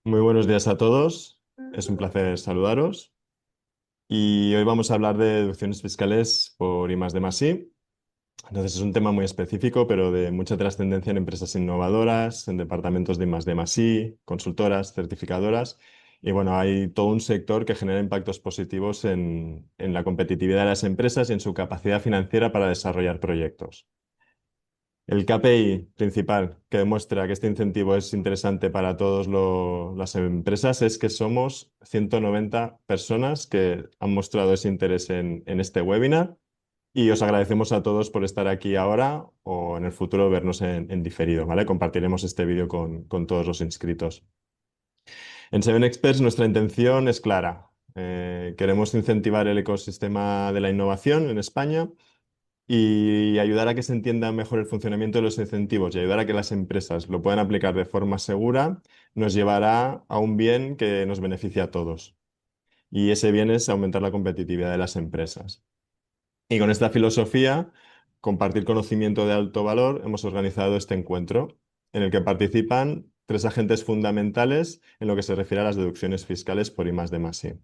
Muy buenos días a todos. Es un placer saludaros. Y hoy vamos a hablar de deducciones fiscales por I más D más I. Entonces es un tema muy específico, pero de mucha trascendencia en empresas innovadoras, en departamentos de I más D más I, consultoras, certificadoras. Y bueno, hay todo un sector que genera impactos positivos en la competitividad de las empresas y en su capacidad financiera para desarrollar proyectos. El KPI principal que demuestra que este incentivo es interesante para todas las empresas es que somos 190 personas que han mostrado ese interés en este webinar y os agradecemos a todos por estar aquí ahora o en el futuro vernos en diferido, ¿vale? Compartiremos este vídeo con todos los inscritos. En Seven Experts nuestra intención es clara. Queremos incentivar el ecosistema de la innovación en España y ayudar a que se entienda mejor el funcionamiento de los incentivos y ayudar a que las empresas lo puedan aplicar de forma segura, nos llevará a un bien que nos beneficia a todos. Y ese bien es aumentar la competitividad de las empresas. Y con esta filosofía, compartir conocimiento de alto valor, hemos organizado este encuentro en el que participan tres agentes fundamentales en lo que se refiere a las deducciones fiscales por I más D más I.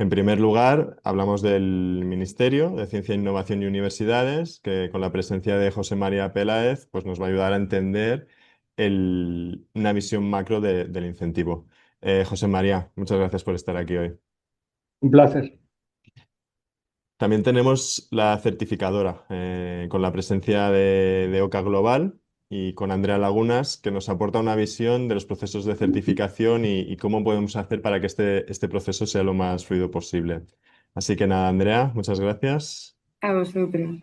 En primer lugar, hablamos del Ministerio de Ciencia, Innovación y Universidades, que con la presencia de José María Peláez, pues nos va a ayudar a entender una visión macro del incentivo. José María, muchas gracias por estar aquí hoy. Un placer. También tenemos la certificadora, con la presencia de Oca Global y con Andrea Lagunas, que nos aporta una visión de los procesos de certificación y cómo podemos hacer para que este proceso sea lo más fluido posible. Así que nada, Andrea, muchas gracias. A vosotros.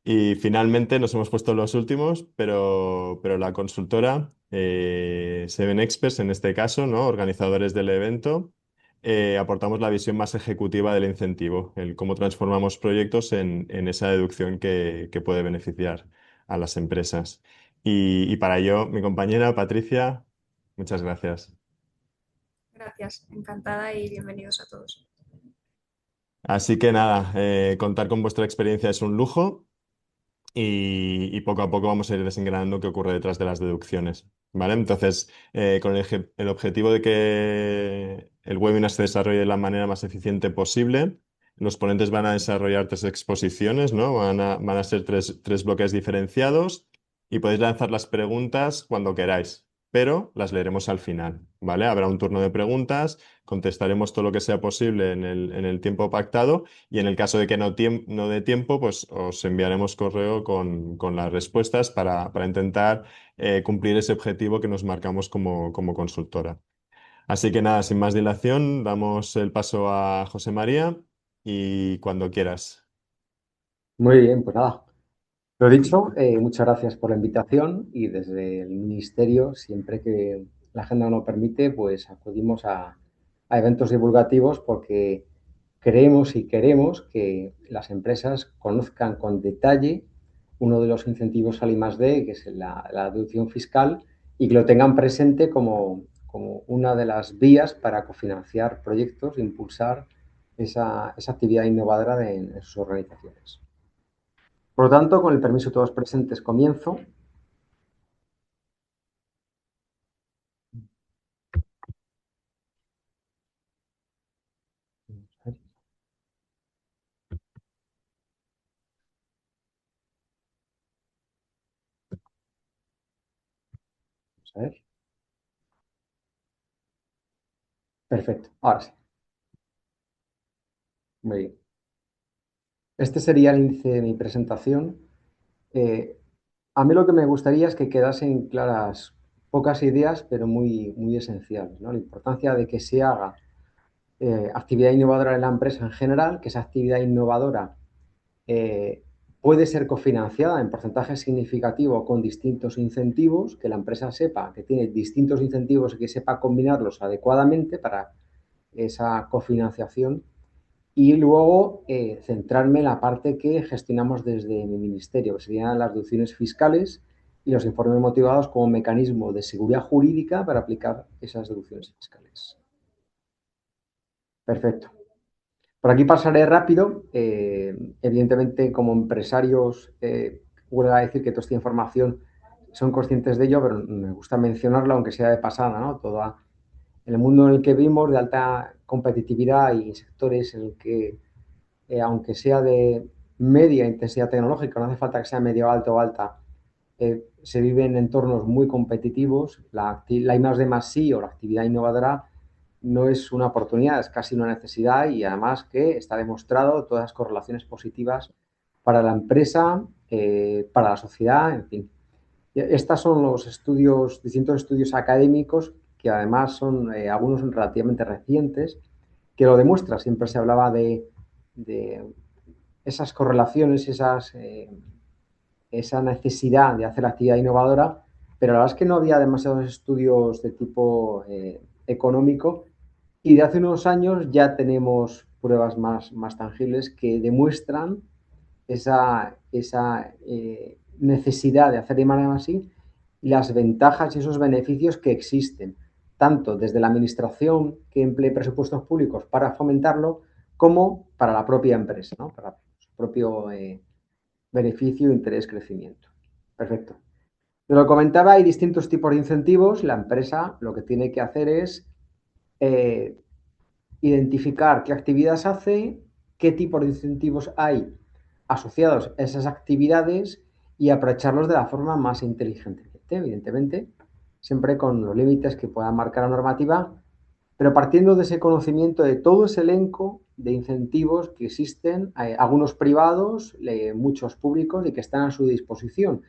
Y finalmente nos hemos puesto los últimos, pero la consultora, Seven Experts en este caso, ¿no? Organizadores del evento, aportamos la visión más ejecutiva del incentivo, el cómo transformamos proyectos en esa deducción que puede beneficiar a las empresas. Y para ello, mi compañera Patricia, muchas gracias. Gracias, encantada y bienvenidos a todos. Así que nada, contar con vuestra experiencia es un lujo. Y poco a poco vamos a ir desengranando qué ocurre detrás de las deducciones, ¿vale? Entonces, con el objetivo de que el webinar se desarrolle de la manera más eficiente posible, los ponentes van a desarrollar tres exposiciones, ¿no? Van a ser tres bloques diferenciados y podéis lanzar las preguntas cuando queráis, pero las leeremos al final, ¿vale? Habrá un turno de preguntas, contestaremos todo lo que sea posible en el tiempo pactado y en el caso de que no dé tiempo, pues os enviaremos correo con las respuestas para intentar cumplir ese objetivo que nos marcamos como consultora. Así que nada, sin más dilación, damos el paso a José María y cuando quieras. Muy bien, pues nada. Lo dicho, muchas gracias por la invitación y desde el Ministerio, siempre que la agenda no permite, pues acudimos a eventos divulgativos porque creemos y queremos que las empresas conozcan con detalle uno de los incentivos al I+D, que es la deducción fiscal, y que lo tengan presente como una de las vías para cofinanciar proyectos, impulsar esa actividad innovadora en sus organizaciones. Por lo tanto, con el permiso de todos presentes, comienzo. Vamos a ver. Perfecto, ahora sí. Muy bien. Este sería el índice de mi presentación. Eh, a mí lo que me gustaría es que quedasen claras pocas ideas, pero muy esenciales, ¿no? La importancia de que se haga actividad innovadora en la empresa en general, que esa actividad innovadora eh, puede ser cofinanciada en porcentaje significativo con distintos incentivos, que la empresa sepa que tiene distintos incentivos y que sepa combinarlos adecuadamente para esa cofinanciación. Y luego centrarme en la parte que gestionamos desde mi ministerio, que serían las deducciones fiscales y los informes motivados como mecanismo de seguridad jurídica para aplicar esas deducciones fiscales. Perfecto. Por aquí pasaré rápido. Evidentemente, como empresarios, voy a decir que toda esta información son conscientes de ello, pero me gusta mencionarlo, aunque sea de pasada, ¿no? En el mundo en el que vivimos, de alta competitividad y sectores en el que, aunque sea de media intensidad tecnológica, no hace falta que sea medio alto o alta, se vive en entornos muy competitivos. La I+D+I o la actividad innovadora no es una oportunidad, es casi una necesidad, y además que está demostrado todas las correlaciones positivas para la empresa, para la sociedad, en fin. Estos son los estudios, distintos estudios académicos, que además son, algunos son relativamente recientes, que lo demuestra. Siempre se hablaba de esas correlaciones, esa necesidad de hacer actividad innovadora, pero la verdad es que no había demasiados estudios de tipo económico, y de hace unos años ya tenemos pruebas más tangibles que demuestran esa necesidad de hacer de manera así, y las ventajas y esos beneficios que existen, tanto desde la administración que emplee presupuestos públicos para fomentarlo, como para la propia empresa, ¿no? Para su propio beneficio, interés, crecimiento. Perfecto. Lo comentaba, hay distintos tipos de incentivos. La empresa lo que tiene que hacer es identificar qué actividades hace, qué tipo de incentivos hay asociados a esas actividades y aprovecharlos de la forma más inteligente, evidentemente, siempre con los límites que pueda marcar la normativa, pero partiendo de ese conocimiento de todo ese elenco de incentivos que existen, algunos privados, muchos públicos, y que están a su disposición.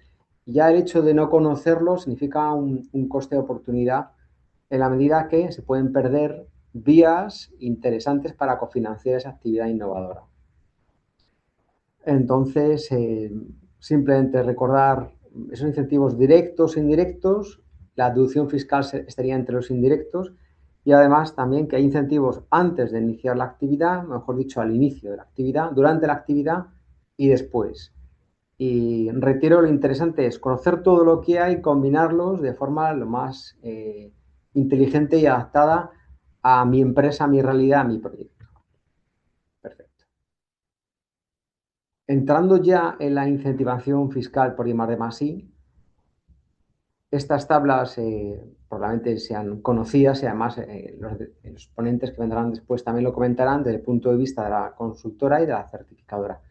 Ya el hecho de no conocerlos significa un coste de oportunidad, en la medida que se pueden perder vías interesantes para cofinanciar esa actividad innovadora. Entonces, simplemente recordar esos incentivos directos e indirectos. La deducción fiscal estaría entre los indirectos, y además también que hay incentivos antes de iniciar la actividad, mejor dicho, al inicio de la actividad, durante la actividad y después. Y reitero, lo interesante es conocer todo lo que hay, combinarlos de forma lo más inteligente y adaptada a mi empresa, a mi realidad, a mi proyecto. Perfecto. Entrando ya en la incentivación fiscal por I+D+I, estas tablas probablemente sean conocidas, y además los ponentes que vendrán después también lo comentarán desde el punto de vista de la consultora y de la certificadora.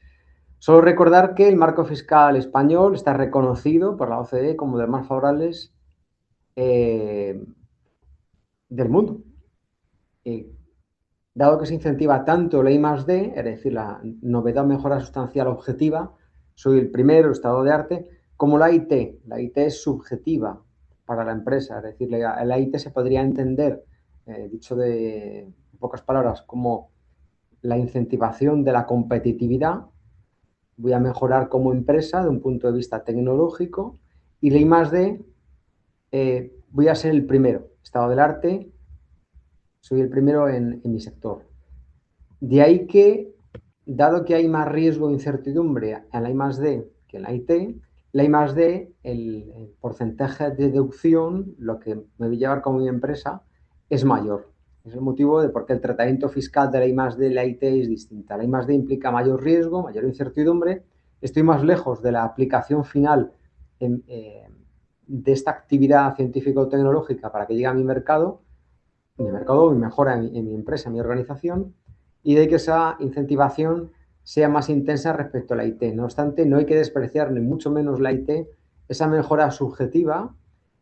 Solo recordar que el marco fiscal español está reconocido por la OCDE como de los más favorables del mundo. Dado que se incentiva tanto la I+D, es decir, la novedad, mejora sustancial objetiva, soy el primero, estado de arte, como la IT. La IT es subjetiva para la empresa, es decir, la IT se podría entender, dicho de pocas palabras, como la incentivación de la competitividad. Voy a mejorar como empresa de un punto de vista tecnológico, y la I+D, voy a ser el primero, estado del arte, soy el primero en mi sector. De ahí que, dado que hay más riesgo e incertidumbre en la I+D que en la IT, la I+D, el porcentaje de deducción, lo que me voy a llevar como mi empresa, es mayor. Es el motivo de por qué el tratamiento fiscal de la I+D y la IT es distinta. La I+D implica mayor riesgo, mayor incertidumbre. Estoy más lejos de la aplicación final de esta actividad científico-tecnológica para que llegue a mi mercado, mi mejora en mi empresa, en mi organización, y de que esa incentivación sea más intensa respecto a la IT. No obstante, no hay que despreciar ni mucho menos la IT, esa mejora subjetiva,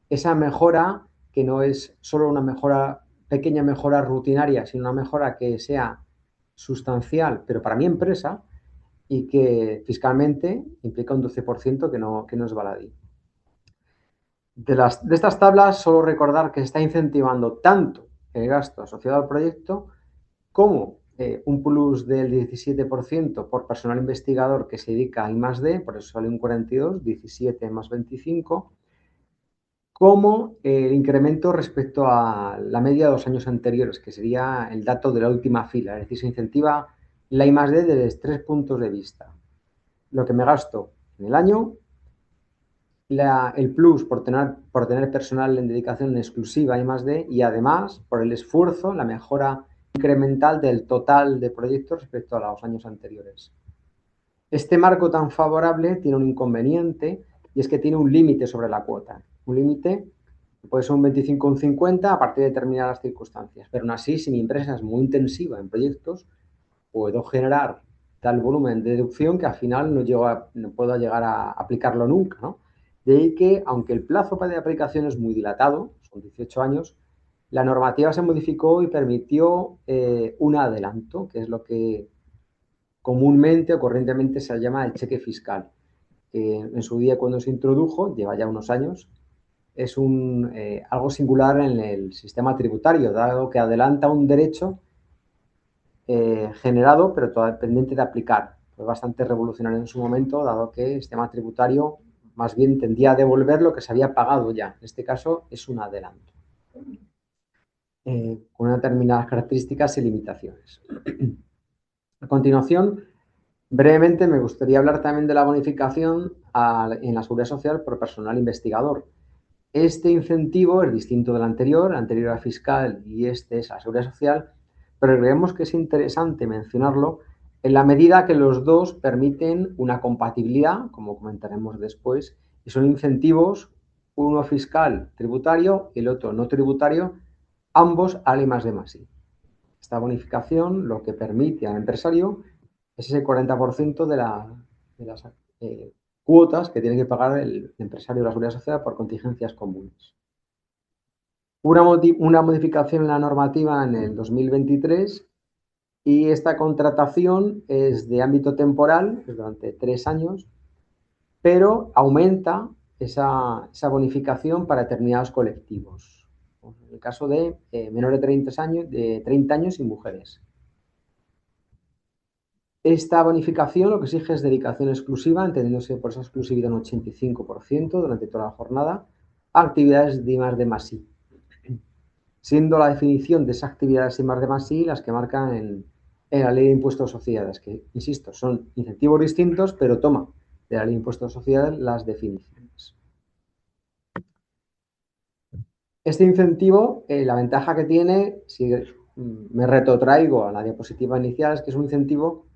esa mejora que no es solo una mejora, pequeña mejora rutinaria, sino una mejora que sea sustancial, pero para mi empresa, y que fiscalmente implica un 12% que no es baladí. De estas tablas, solo recordar que se está incentivando tanto el gasto asociado al proyecto como un plus del 17% por personal investigador que se dedica a I+D, por eso sale un 42, 17 más 25, como el incremento respecto a la media de los años anteriores, que sería el dato de la última fila. Es decir, se incentiva la I+D desde 3 puntos de vista. Lo que me gasto en el año, el plus por tener personal en dedicación exclusiva a I+D, y además por el esfuerzo, la mejora incremental del total de proyectos respecto a los años anteriores. Este marco tan favorable tiene un inconveniente, y es que tiene un límite sobre la cuota. Un límite que puede ser un 25 o un 50 a partir de determinadas circunstancias. Pero aún así, si mi empresa es muy intensiva en proyectos, puedo generar tal volumen de deducción que al final no puedo llegar a aplicarlo nunca, ¿no? De ahí que, aunque el plazo de aplicación es muy dilatado, son 18 años, la normativa se modificó y permitió un adelanto, que es lo que comúnmente o corrientemente se llama el cheque fiscal, que en su día cuando se introdujo, lleva ya unos años, es algo singular en el sistema tributario, dado que adelanta un derecho generado, pero todavía pendiente de aplicar. Fue bastante revolucionario en su momento, dado que el sistema tributario más bien tendía a devolver lo que se había pagado ya. En este caso es un adelanto, con determinadas características y limitaciones. A continuación, brevemente me gustaría hablar también de la bonificación en la Seguridad Social por personal investigador. Este incentivo es distinto del anterior, el anterior era fiscal y este es a la Seguridad Social, pero creemos que es interesante mencionarlo en la medida que los dos permiten una compatibilidad, como comentaremos después, y son incentivos, uno fiscal tributario y el otro no tributario, ambos al I+D+I. Esta bonificación lo que permite al empresario es ese 40% de las cuotas que tiene que pagar el empresario de la Seguridad Social por contingencias comunes. Una modificación en la normativa en el 2023 y esta contratación es de ámbito temporal, es durante 3 años, pero aumenta esa bonificación para determinados colectivos. En el caso de menores de 30 años y mujeres. Esta bonificación lo que exige es dedicación exclusiva, entendiéndose por esa exclusividad un 85% durante toda la jornada, a actividades de I+D+I, siendo la definición de esas actividades I+D+I las que marcan en la Ley de Impuestos de Sociedades, que, insisto, son incentivos distintos, pero toma de la Ley de Impuestos de Sociedades las definiciones. Este incentivo, la ventaja que tiene, si me retrotraigo a la diapositiva inicial, es que es un incentivo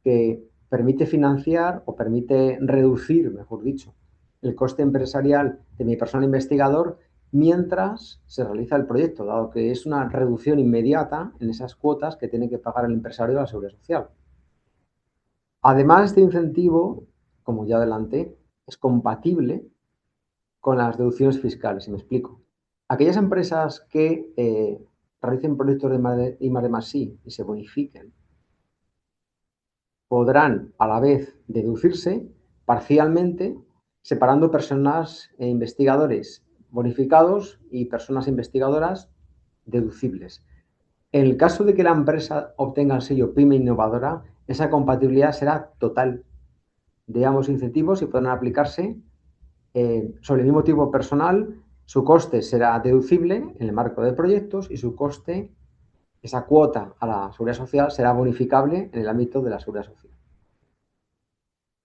que permite financiar o permite reducir, mejor dicho, el coste empresarial de mi personal investigador mientras se realiza el proyecto, dado que es una reducción inmediata en esas cuotas que tiene que pagar el empresario de la Seguridad Social. Además, este incentivo, como ya adelanté, es compatible con las deducciones fiscales, y me explico. Aquellas empresas que realicen proyectos de I+D+I y se bonifiquen podrán a la vez deducirse parcialmente, separando personas e investigadores bonificados y personas investigadoras deducibles. En el caso de que la empresa obtenga el sello PYME Innovadora, esa compatibilidad será total de ambos incentivos y podrán aplicarse sobre el mismo tipo personal. Su coste será deducible en el marco de proyectos y su coste, esa cuota a la Seguridad Social, será bonificable en el ámbito de la Seguridad Social.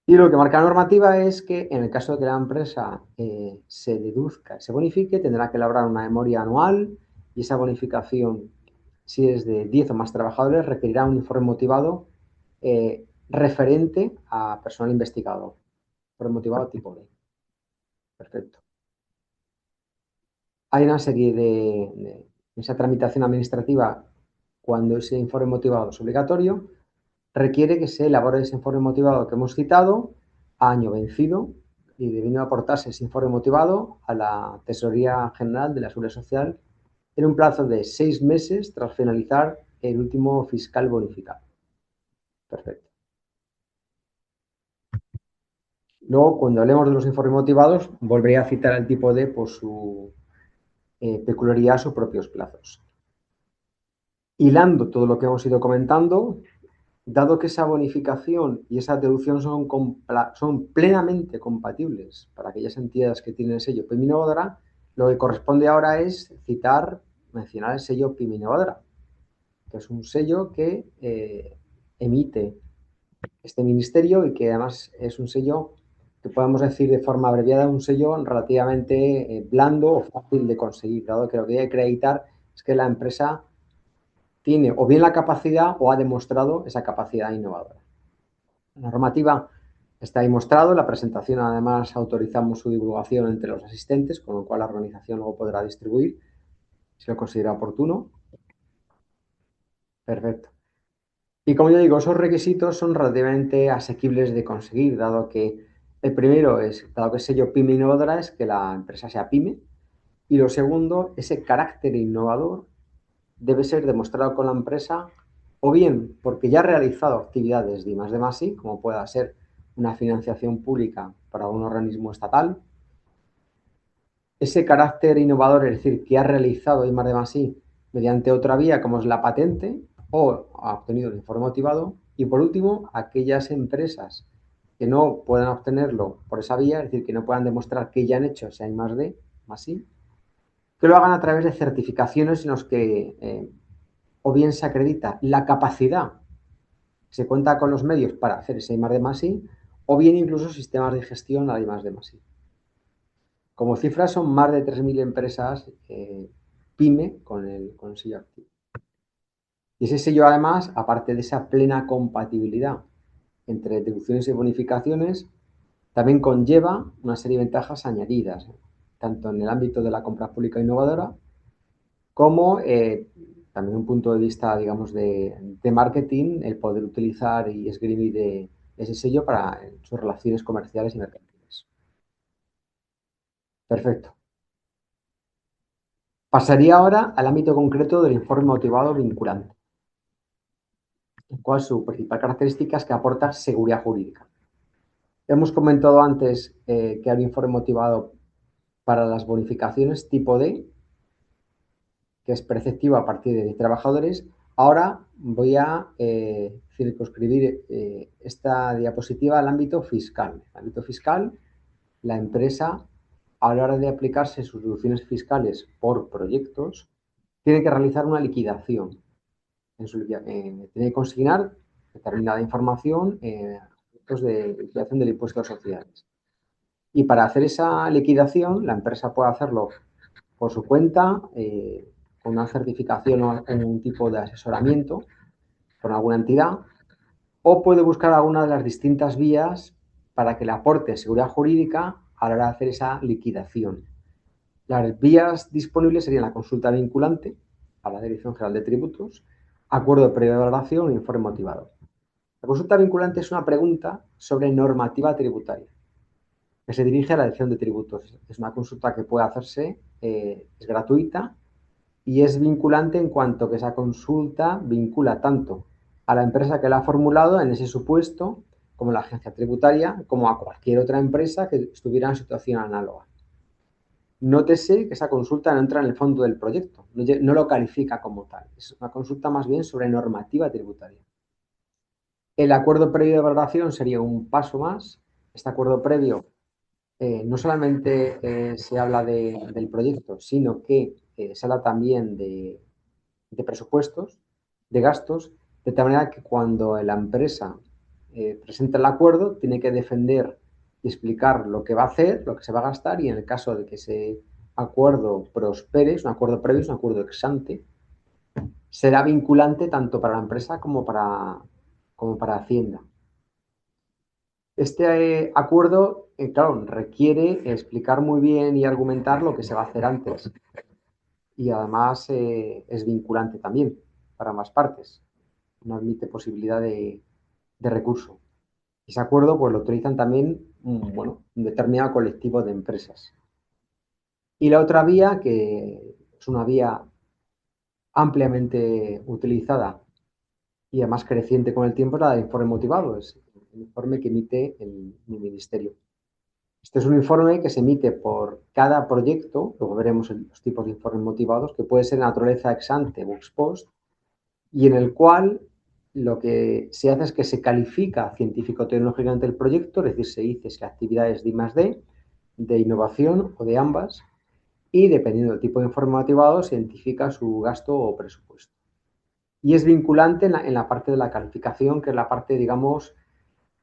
Y lo que marca la normativa es que en el caso de que la empresa se deduzca, se bonifique, tendrá que elaborar una memoria anual y esa bonificación, si es de 10 o más trabajadores, requerirá un informe motivado referente a personal investigador. Informe motivado tipo B. Perfecto. Hay una serie de esa tramitación administrativa cuando ese informe motivado es obligatorio, requiere que se elabore ese informe motivado que hemos citado a año vencido y debiendo aportarse ese informe motivado a la Tesorería General de la Seguridad Social en un plazo de 6 meses tras finalizar el último fiscal bonificado. Perfecto. Luego, cuando hablemos de los informes motivados, volveré a citar el tipo D por su peculiaridad, sus propios plazos. Hilando todo lo que hemos ido comentando, dado que esa bonificación y esa deducción son plenamente compatibles para aquellas entidades que tienen el sello PYME Innovadora, lo que corresponde ahora es mencionar el sello PYME Innovadora, que es un sello que emite este ministerio y que además es un sello que podemos decir de forma abreviada, un sello relativamente blando o fácil de conseguir, dado que lo que hay que acreditar es que la empresa tiene o bien la capacidad o ha demostrado esa capacidad innovadora. La normativa Está ahí mostrado. En la presentación, además, autorizamos su divulgación entre los asistentes, con lo cual la organización luego podrá distribuir si lo considera oportuno. Perfecto. Y como yo digo, esos requisitos son relativamente asequibles de conseguir, dado que el primero es, dado que es sello PYME innovadora, es que la empresa sea PYME. Y lo segundo, ese carácter innovador debe ser demostrado con la empresa, o bien porque ya ha realizado actividades de I+D+I, como pueda ser una financiación pública para un organismo estatal. Ese carácter innovador, es decir, que ha realizado I+D+I mediante otra vía, como es la patente, o ha obtenido el informe motivado. Y por último, aquellas empresas que no puedan obtenerlo por esa vía, es decir, que no puedan demostrar que ya han hecho ese I+D+I, que lo hagan a través de certificaciones en los que o bien se acredita la capacidad, se cuenta con los medios para hacer ese I+D+I, o bien incluso sistemas de gestión al I+D+I. Como cifras son más de 3.000 empresas PYME con el sello activo. Y ese sello, además, aparte de esa plena compatibilidad entre deducciones y bonificaciones, también conlleva una serie de ventajas añadidas, tanto en el ámbito de la compra pública innovadora como también un punto de vista, digamos, de marketing, el poder utilizar y esgrimir ese sello para sus relaciones comerciales y mercantiles. Perfecto. Pasaría ahora al ámbito concreto del informe motivado vinculante, el cual su principal característica es que aporta seguridad jurídica. Hemos comentado antes que hay un informe motivado para las bonificaciones tipo D, que es preceptivo a partir de trabajadores. Ahora voy a circunscribir esta diapositiva al ámbito fiscal. En el ámbito fiscal, la empresa, a la hora de aplicarse sus deducciones fiscales por proyectos, tiene que realizar una liquidación. Tiene que consignar determinada información de liquidación del impuesto a sociedades. Y para hacer esa liquidación, la empresa puede hacerlo por su cuenta, con una certificación o un tipo de asesoramiento con alguna entidad, o puede buscar alguna de las distintas vías para que le aporte seguridad jurídica a la hora de hacer esa liquidación. Las vías disponibles serían la consulta vinculante a la Dirección General de Tributos, acuerdo previo de valoración e informe motivado. La consulta vinculante es una pregunta sobre normativa tributaria que se dirige a la Dirección de Tributos. Es una consulta que puede hacerse, es gratuita y es vinculante en cuanto que esa consulta vincula tanto a la empresa que la ha formulado en ese supuesto, como la agencia tributaria, como a cualquier otra empresa que estuviera en situación análoga. Nótese que esa consulta no entra en el fondo del proyecto, no lo califica como tal. Es una consulta más bien sobre normativa tributaria. El acuerdo previo de valoración sería un paso más. Este acuerdo previo no solamente se habla del proyecto, sino que se habla también de presupuestos, de gastos, de tal manera que cuando la empresa presenta el acuerdo, tiene que defender y explicar lo que va a hacer, lo que se va a gastar, y en el caso de que ese acuerdo prospere, es un acuerdo previo, es un acuerdo ex ante, será vinculante tanto para la empresa como para Hacienda. Este acuerdo, claro, requiere explicar muy bien y argumentar lo que se va a hacer antes. Y además es vinculante también para ambas partes. No admite posibilidad de recurso. Ese acuerdo pues, lo utilizan también un determinado colectivo de empresas. Y la otra vía, que es una vía ampliamente utilizada y además creciente con el tiempo, es la del informe motivado. Es el informe que emite el ministerio. Este es un informe que se emite por cada proyecto, luego veremos los tipos de informes motivados, que puede ser de naturaleza ex ante o ex post, y en el cual lo que se hace es que se califica científico-tecnológicamente el proyecto, es decir, se dice si la actividad es de I+D, de innovación o de ambas, y dependiendo del tipo de informe motivado se identifica su gasto o presupuesto. Y es vinculante en la parte de la calificación, que es la parte, digamos,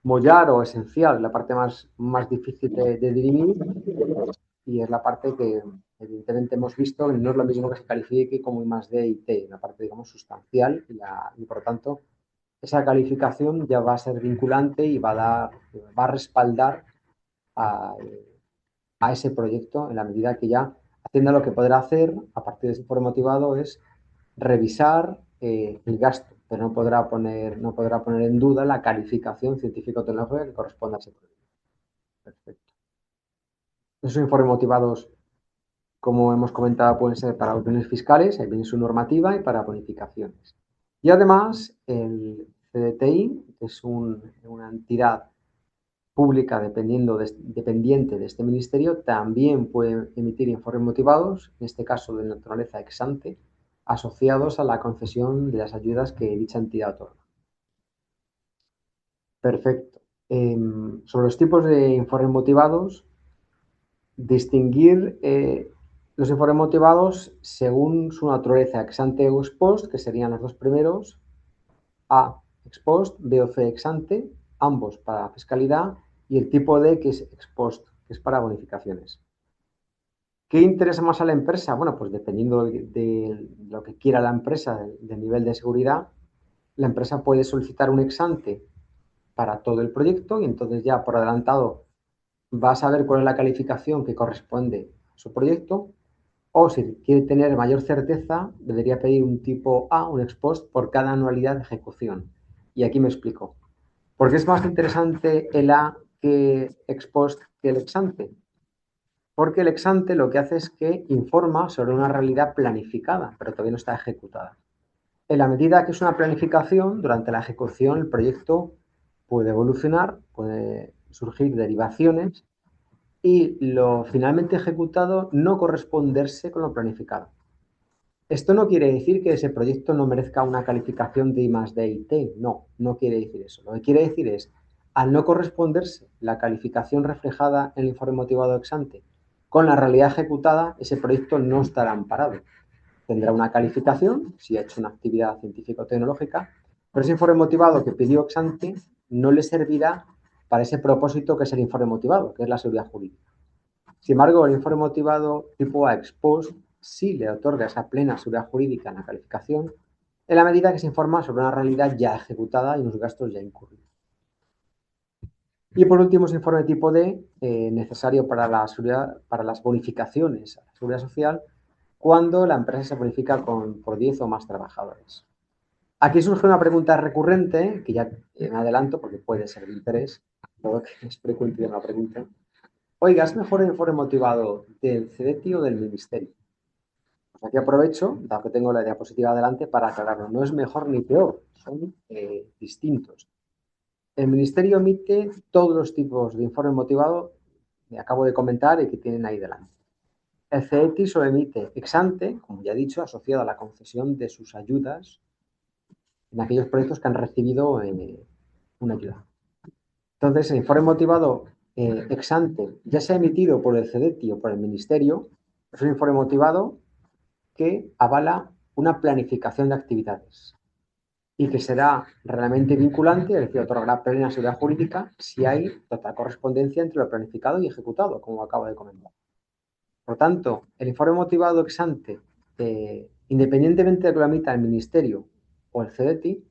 mollar o esencial, la parte más difícil de dirimir, y es la parte que evidentemente hemos visto, no es lo mismo que se califique como I+D y T, una parte, digamos, sustancial y por lo tanto esa calificación ya va a ser vinculante y va a respaldar a ese proyecto en la medida que ya Hacienda lo que podrá hacer a partir de ese informe motivado es revisar el gasto, pero no podrá poner en duda la calificación científico-tecnológica que corresponde a ese proyecto. Perfecto. Esos informes motivados, como hemos comentado, pueden ser para opiniones fiscales, ahí viene su normativa, y para bonificaciones. Y además, el CDTI, que es una entidad pública dependiente de este ministerio, también puede emitir informes motivados, en este caso de naturaleza ex ante, asociados a la concesión de las ayudas que dicha entidad otorga. Perfecto. Sobre los tipos de informes motivados, distinguir los informes motivados según su naturaleza ex ante o ex post, que serían los dos primeros, A ex post, B o C ex ante, ambos para fiscalidad, y el tipo D, que es ex post, que es para bonificaciones. ¿Qué interesa más a la empresa? Bueno, pues dependiendo de lo que quiera la empresa, del nivel de seguridad, la empresa puede solicitar un ex ante para todo el proyecto y entonces ya por adelantado va a saber cuál es la calificación que corresponde a su proyecto, o si quiere tener mayor certeza, debería pedir un tipo A, un ex post, por cada anualidad de ejecución. Y aquí me explico. ¿Por qué es más interesante el A que ex post que el ex ante? Porque el ex ante lo que hace es que informa sobre una realidad planificada, pero todavía no está ejecutada. En la medida que es una planificación, durante la ejecución el proyecto puede evolucionar, puede surgir derivaciones y lo finalmente ejecutado no corresponderse con lo planificado. Esto no quiere decir que ese proyecto no merezca una calificación de I+D y T, no quiere decir eso. Lo que quiere decir es, al no corresponderse la calificación reflejada en el informe motivado ex ante con la realidad ejecutada, ese proyecto no estará amparado. Tendrá una calificación si ha hecho una actividad científico-tecnológica, pero ese informe motivado que pidió ex ante no le servirá para ese propósito que es el informe motivado, que es la seguridad jurídica. Sin embargo, el informe motivado tipo A ex post sí le otorga esa plena seguridad jurídica en la calificación en la medida que se informa sobre una realidad ya ejecutada y unos gastos ya incurridos. Y por último, es informe tipo D, necesario para las bonificaciones a la seguridad social, cuando la empresa se bonifica por 10 o más trabajadores. Aquí surge una pregunta recurrente, que ya me adelanto porque puede ser de interés, todo que es frecuente una pregunta. Oiga, ¿es mejor el informe motivado del CDTI o del Ministerio? Pues aquí aprovecho, dado que tengo la diapositiva adelante, para aclararlo. No es mejor ni peor, son distintos. El Ministerio emite todos los tipos de informe motivado que acabo de comentar y que tienen ahí delante. El CDTI solo emite ex ante, como ya he dicho, asociado a la concesión de sus ayudas en aquellos proyectos que han recibido una ayuda. Entonces, el informe motivado ex ante, ya sea emitido por el CDTI o por el Ministerio, es un informe motivado que avala una planificación de actividades y que será realmente vinculante, es decir, otorgará plena seguridad jurídica si hay total correspondencia entre lo planificado y ejecutado, como acabo de comentar. Por tanto, el informe motivado ex ante, independientemente de que lo emita el Ministerio o el CDTI,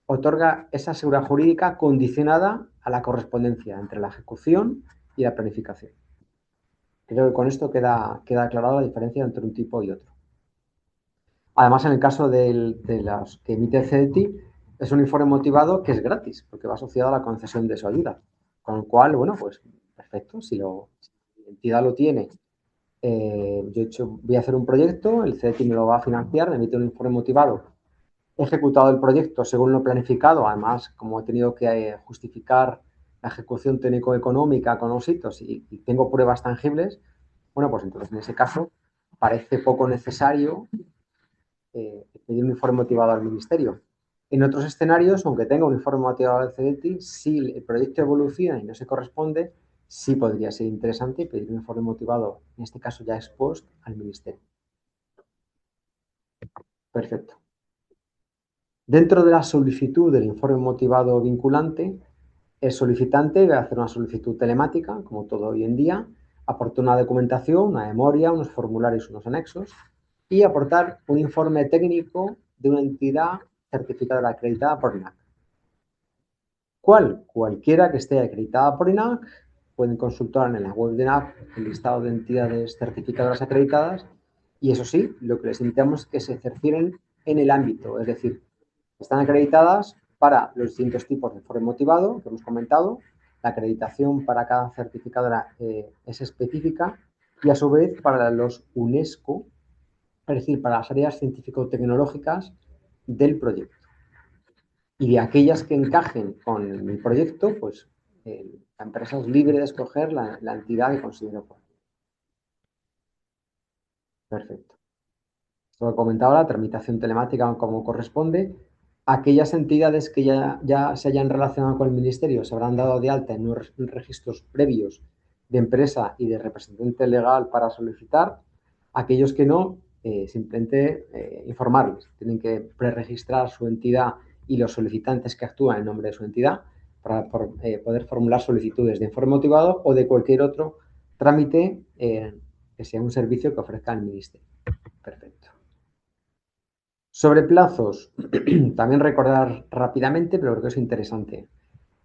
otorga esa seguridad jurídica condicionada a la correspondencia entre la ejecución y la planificación. Creo que con esto queda aclarada la diferencia entre un tipo y otro. Además, en el caso de los que emite el CDTI, es un informe motivado que es gratis, porque va asociado a la concesión de su ayuda. Con lo cual, bueno, pues perfecto, si la entidad lo tiene, voy a hacer un proyecto, el CDTI me lo va a financiar, me emite un informe motivado, he ejecutado el proyecto según lo planificado, además, como he tenido que justificar la ejecución técnico-económica con los hitos y tengo pruebas tangibles, bueno, pues entonces en ese caso parece poco necesario pedir un informe motivado al Ministerio. En otros escenarios, aunque tenga un informe motivado al CDTI, si el proyecto evoluciona y no se corresponde, sí podría ser interesante pedir un informe motivado, en este caso ya ex post, al Ministerio. Perfecto. Dentro de la solicitud del informe motivado vinculante, el solicitante debe hacer una solicitud telemática, como todo hoy en día, aportar una documentación, una memoria, unos formularios, unos anexos, y aportar un informe técnico de una entidad certificada acreditada por INAC. ¿Cuál? Cualquiera que esté acreditada por ENAC. Pueden consultar en la web de ENAC el listado de entidades certificadoras acreditadas y eso sí, lo que les invitamos es que se cercioren en el ámbito, es decir, están acreditadas para los distintos tipos de informe motivado que hemos comentado. La acreditación para cada certificadora es específica y a su vez para los UNESCO, es decir, para las áreas científico-tecnológicas del proyecto. Y de aquellas que encajen con mi proyecto, pues la empresa es libre de escoger la entidad que considere oportuna. Perfecto. Lo que comentaba, la tramitación telemática como corresponde. Aquellas entidades que ya se hayan relacionado con el Ministerio se habrán dado de alta en unos registros previos de empresa y de representante legal para solicitar. Aquellos que no, simplemente informarles. Tienen que preregistrar su entidad y los solicitantes que actúan en nombre de su entidad para poder formular solicitudes de informe motivado o de cualquier otro trámite que sea un servicio que ofrezca el Ministerio. Perfecto. Sobre plazos, también recordar rápidamente, pero creo que es interesante.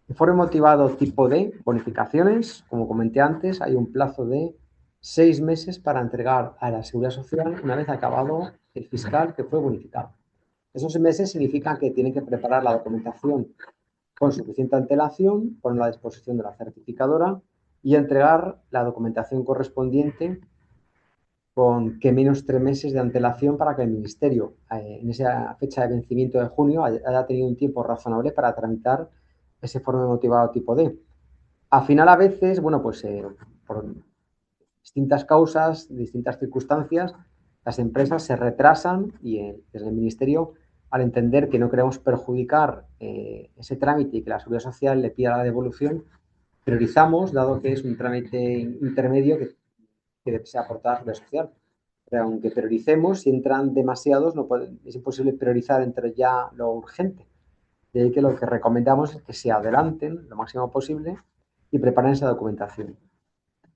Informe motivado tipo D, bonificaciones, como comenté antes, hay un plazo de 6 meses para entregar a la Seguridad Social una vez acabado el fiscal que fue bonificado. Esos meses significan que tienen que preparar la documentación con suficiente antelación, ponerla a disposición de la certificadora y entregar la documentación correspondiente con que menos 3 meses de antelación para que el Ministerio, en esa fecha de vencimiento de junio, haya tenido un tiempo razonable para tramitar ese informe motivado tipo D. Al final, a veces, bueno, pues por distintas causas, distintas circunstancias, las empresas se retrasan y desde el Ministerio, al entender que no queremos perjudicar ese trámite y que la Seguridad Social le pida la devolución, priorizamos, dado que es un trámite intermedio que se aporta a la Seguridad Social. Pero aunque prioricemos, si entran demasiados, es imposible priorizar entre ya lo urgente. De ahí que lo que recomendamos es que se adelanten lo máximo posible y preparen esa documentación.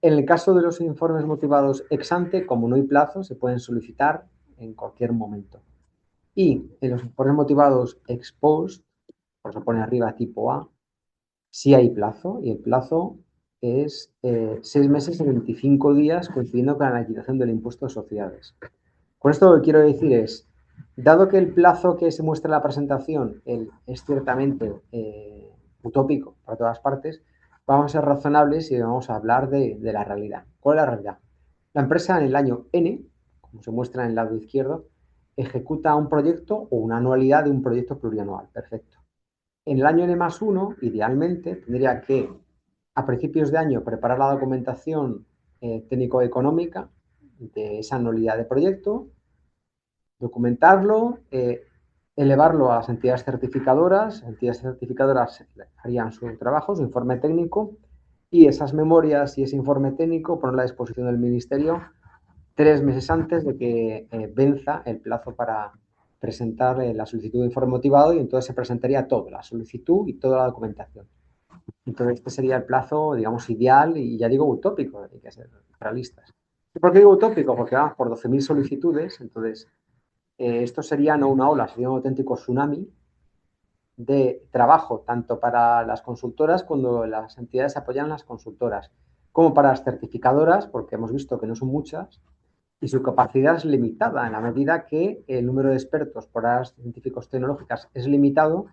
En el caso de los informes motivados ex ante, como no hay plazo, se pueden solicitar en cualquier momento. Y en los informes motivados ex post, por eso pone arriba tipo A, sí hay plazo y el plazo es 6 meses y 25 días coincidiendo con la liquidación del impuesto de sociedades. Con esto lo que quiero decir es, dado que el plazo que se muestra en la presentación es ciertamente utópico para todas partes, vamos a ser razonables y vamos a hablar de la realidad. ¿Cuál es la realidad? La empresa en el año N, como se muestra en el lado izquierdo, ejecuta un proyecto o una anualidad de un proyecto plurianual. Perfecto. En el año N+1, idealmente, tendría que, a principios de año, preparar la documentación técnico-económica de esa anualidad de proyecto, documentarlo, elevarlo a las entidades certificadoras harían su trabajo, su informe técnico, y esas memorias y ese informe técnico ponerlo a disposición del Ministerio 3 meses antes de que venza el plazo para presentar la solicitud de informe motivado y entonces se presentaría todo, la solicitud y toda la documentación. Entonces este sería el plazo, digamos, ideal y ya digo utópico, hay que ser realistas. ¿Y por qué digo utópico? Porque vamos por 12.000 solicitudes, entonces esto sería no una ola, sería un auténtico tsunami de trabajo, tanto para las consultoras cuando las entidades apoyan a las consultoras, como para las certificadoras, porque hemos visto que no son muchas, y su capacidad es limitada en la medida que el número de expertos por áreas científicos tecnológicas es limitado.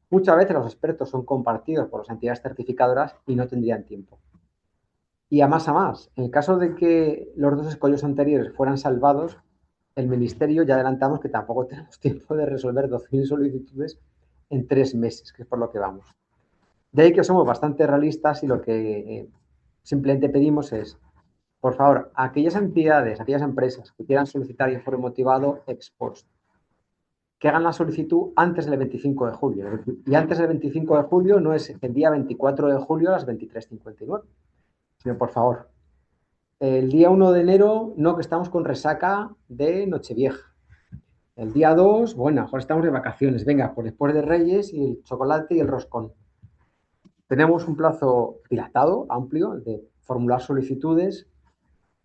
Muchas veces los expertos son compartidos por las entidades certificadoras y no tendrían tiempo. Y a más, en el caso de que los dos escollos anteriores fueran salvados, el Ministerio ya adelantamos que tampoco tenemos tiempo de resolver 12.000 solicitudes en 3 meses, que es por lo que vamos. De ahí que somos bastante realistas y lo que simplemente pedimos es, por favor, aquellas entidades, aquellas empresas que quieran solicitar informe motivado ex post, que hagan la solicitud antes del 25 de julio. Y antes del 25 de julio no es el día 24 de julio a las 23:59, sino, por favor, el día 1 de enero, no, que estamos con resaca de Nochevieja. El día 2, bueno, mejor estamos de vacaciones. Venga, pues después de Reyes y el chocolate y el roscón. Tenemos un plazo dilatado, amplio, de formular solicitudes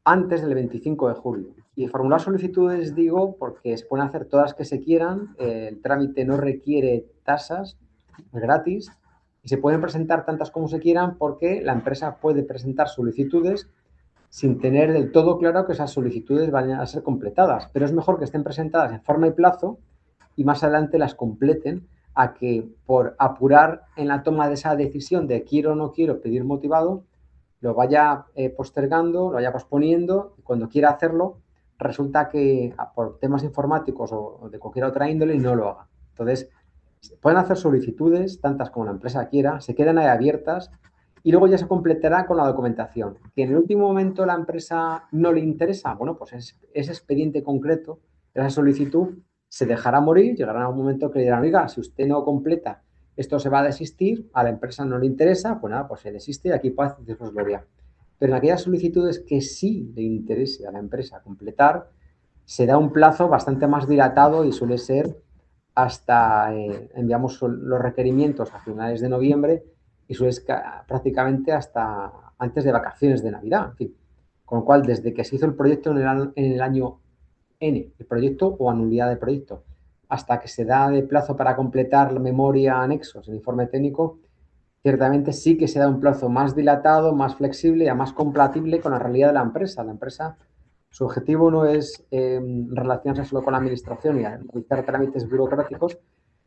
antes del 25 de julio. Y formular solicitudes digo porque se pueden hacer todas que se quieran, el trámite no requiere tasas, es gratis, Y se pueden presentar tantas como se quieran porque la empresa puede presentar solicitudes sin tener del todo claro que esas solicitudes vayan a ser completadas. Pero es mejor que estén presentadas en forma y plazo y más adelante las completen a que por apurar en la toma de esa decisión de quiero o no quiero pedir motivado, lo vaya postergando, lo vaya posponiendo y cuando quiera hacerlo resulta que por temas informáticos o de cualquier otra índole no lo haga. Entonces, pueden hacer solicitudes, tantas como la empresa quiera, se quedan ahí abiertas y luego ya se completará con la documentación. Que en el último momento la empresa no le interesa, bueno, pues ese expediente concreto, esa solicitud, se dejará morir, llegará un momento que le dirán, oiga, si usted no completa, esto se va a desistir, a la empresa no le interesa, pues nada, pues se desiste y aquí paz y Dios gloria. Pero en aquellas solicitudes que sí le interese a la empresa completar, se da un plazo bastante más dilatado y suele ser hasta, enviamos los requerimientos a finales de noviembre y suele prácticamente hasta antes de vacaciones de Navidad. En fin, con lo cual, desde que se hizo el proyecto en el año N, el proyecto o anualidad de proyecto, hasta que se da de plazo para completar la memoria anexos, el informe técnico, ciertamente sí que se da un plazo más dilatado, más flexible y más compatible con la realidad de la empresa. La empresa, su objetivo no es relacionarse solo con la administración y realizar trámites burocráticos,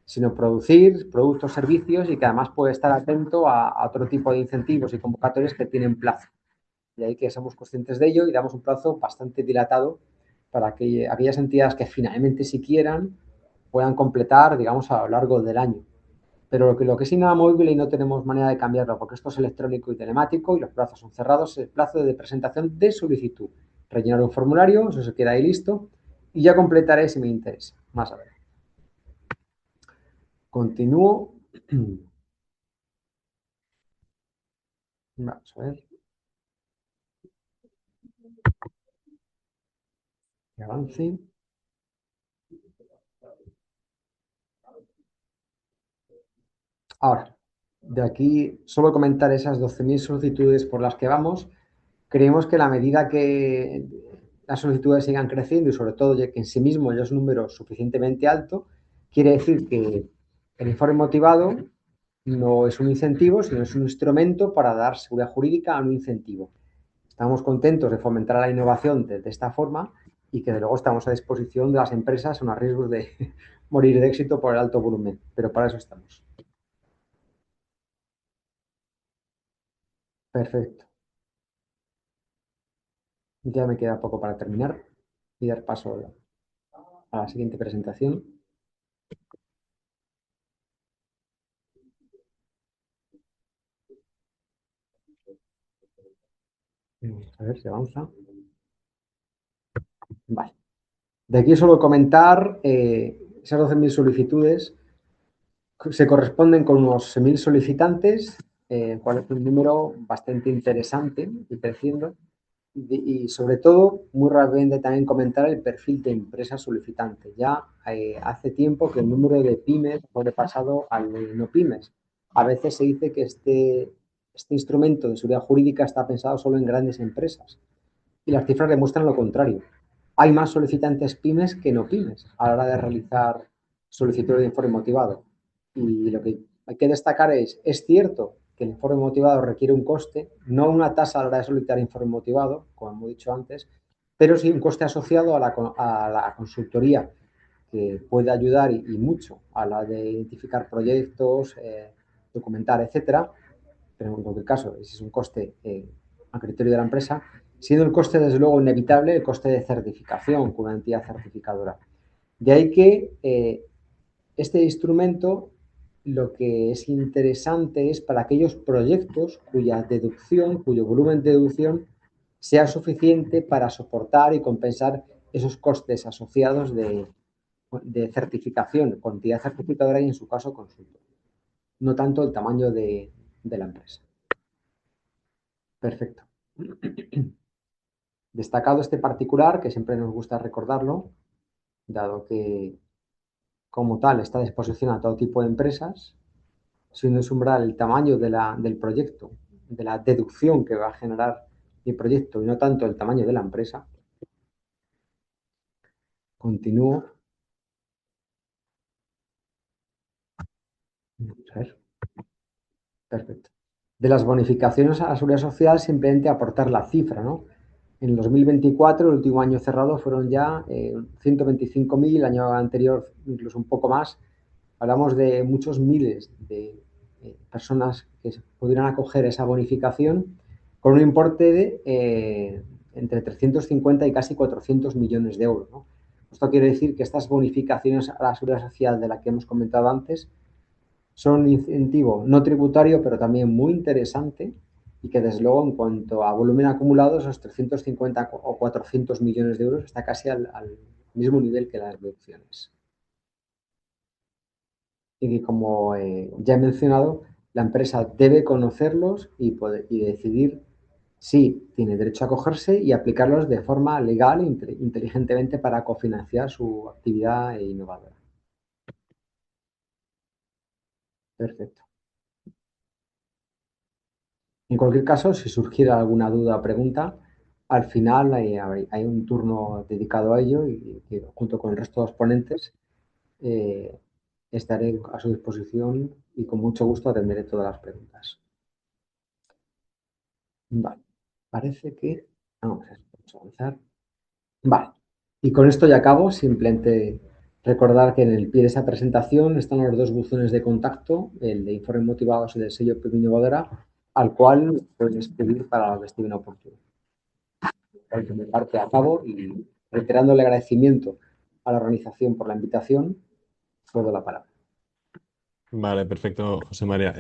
sino producir productos, servicios y que además puede estar atento a otro tipo de incentivos y convocatorias que tienen plazo. Y ahí que somos conscientes de ello y damos un plazo bastante dilatado para que aquellas entidades que finalmente si quieran puedan completar, digamos, a lo largo del año. Pero lo que es inamovible y no tenemos manera de cambiarlo, porque esto es electrónico y telemático y los plazos son cerrados, el plazo de presentación de solicitud. Rellenar un formulario, eso se queda ahí listo, y ya completaré si me interesa. Más a ver. Continúo. Vamos a ver. Que avance. Ahora, de aquí solo comentar esas 12.000 solicitudes por las que vamos. Creemos que a la medida que las solicitudes sigan creciendo y sobre todo que en sí mismo ya es un número suficientemente alto, quiere decir que el informe motivado no es un incentivo, sino es un instrumento para dar seguridad jurídica a un incentivo. Estamos contentos de fomentar la innovación de esta forma y que de luego estamos a disposición de las empresas a riesgos de morir de éxito por el alto volumen, pero para eso estamos. Perfecto. Ya me queda poco para terminar y dar paso a la siguiente presentación. A ver si avanza. Vale. De aquí solo comentar esas 12.000 solicitudes se corresponden con unos 1.000 solicitantes, cual es un número bastante interesante y creciendo. Y sobre todo, muy rápidamente también comentar el perfil de empresa solicitante. Ya hace tiempo que el número de pymes ha sobrepasado al de no pymes. A veces se dice que este instrumento de seguridad jurídica está pensado solo en grandes empresas y las cifras demuestran lo contrario. Hay más solicitantes pymes que no pymes a la hora de realizar solicitudes de informe motivado. Y lo que hay que destacar es cierto que el informe motivado requiere un coste, no una tasa a la hora de solicitar informe motivado, como hemos dicho antes, pero sí un coste asociado a la consultoría que puede ayudar y mucho a la de identificar proyectos, documentar, etcétera, pero en cualquier caso, ese es un coste a criterio de la empresa, siendo el coste, desde luego, inevitable el coste de certificación con una entidad certificadora. De ahí que este instrumento lo que es interesante es para aquellos proyectos cuya deducción, cuyo volumen de deducción sea suficiente para soportar y compensar esos costes asociados de certificación con entidad certificadora y en su caso consultor, no tanto el tamaño de la empresa. Perfecto. Destacado este particular, que siempre nos gusta recordarlo, dado que como tal está a disposición a todo tipo de empresas, siendo ese umbral el tamaño del proyecto, de la deducción que va a generar el proyecto y no tanto el tamaño de la empresa. Continúo. A ver. Perfecto. De las bonificaciones a la seguridad social, simplemente aportar la cifra, ¿no? En 2024, el último año cerrado, fueron ya 125.000, el año anterior incluso un poco más. Hablamos de muchos miles de personas que pudieran acoger esa bonificación con un importe de entre 350 y casi 400 millones de euros, ¿no? Esto quiere decir que estas bonificaciones a la seguridad social de la que hemos comentado antes son un incentivo no tributario, pero también muy interesante y que desde luego en cuanto a volumen acumulado, esos 350 o 400 millones de euros está casi al mismo nivel que las deducciones. Y que como ya he mencionado, la empresa debe conocerlos y decidir si tiene derecho a acogerse y aplicarlos de forma legal e inteligentemente para cofinanciar su actividad innovadora. Perfecto. En cualquier caso, si surgiera alguna duda o pregunta, al final hay un turno dedicado a ello y junto con el resto de los ponentes eh, estaré a su disposición y con mucho gusto atenderé todas las preguntas. Vale, parece que vamos a avanzar. Vale, y con esto ya acabo. Simplemente recordar que en el pie de esa presentación están los dos buzones de contacto, el de informes motivados y del sello Pyme Innovadora, al cual pueden escribir para lo que estime oportuno. Por mi parte a cabo y reiterando el agradecimiento a la organización por la invitación, cedo la palabra. Vale, perfecto, José María.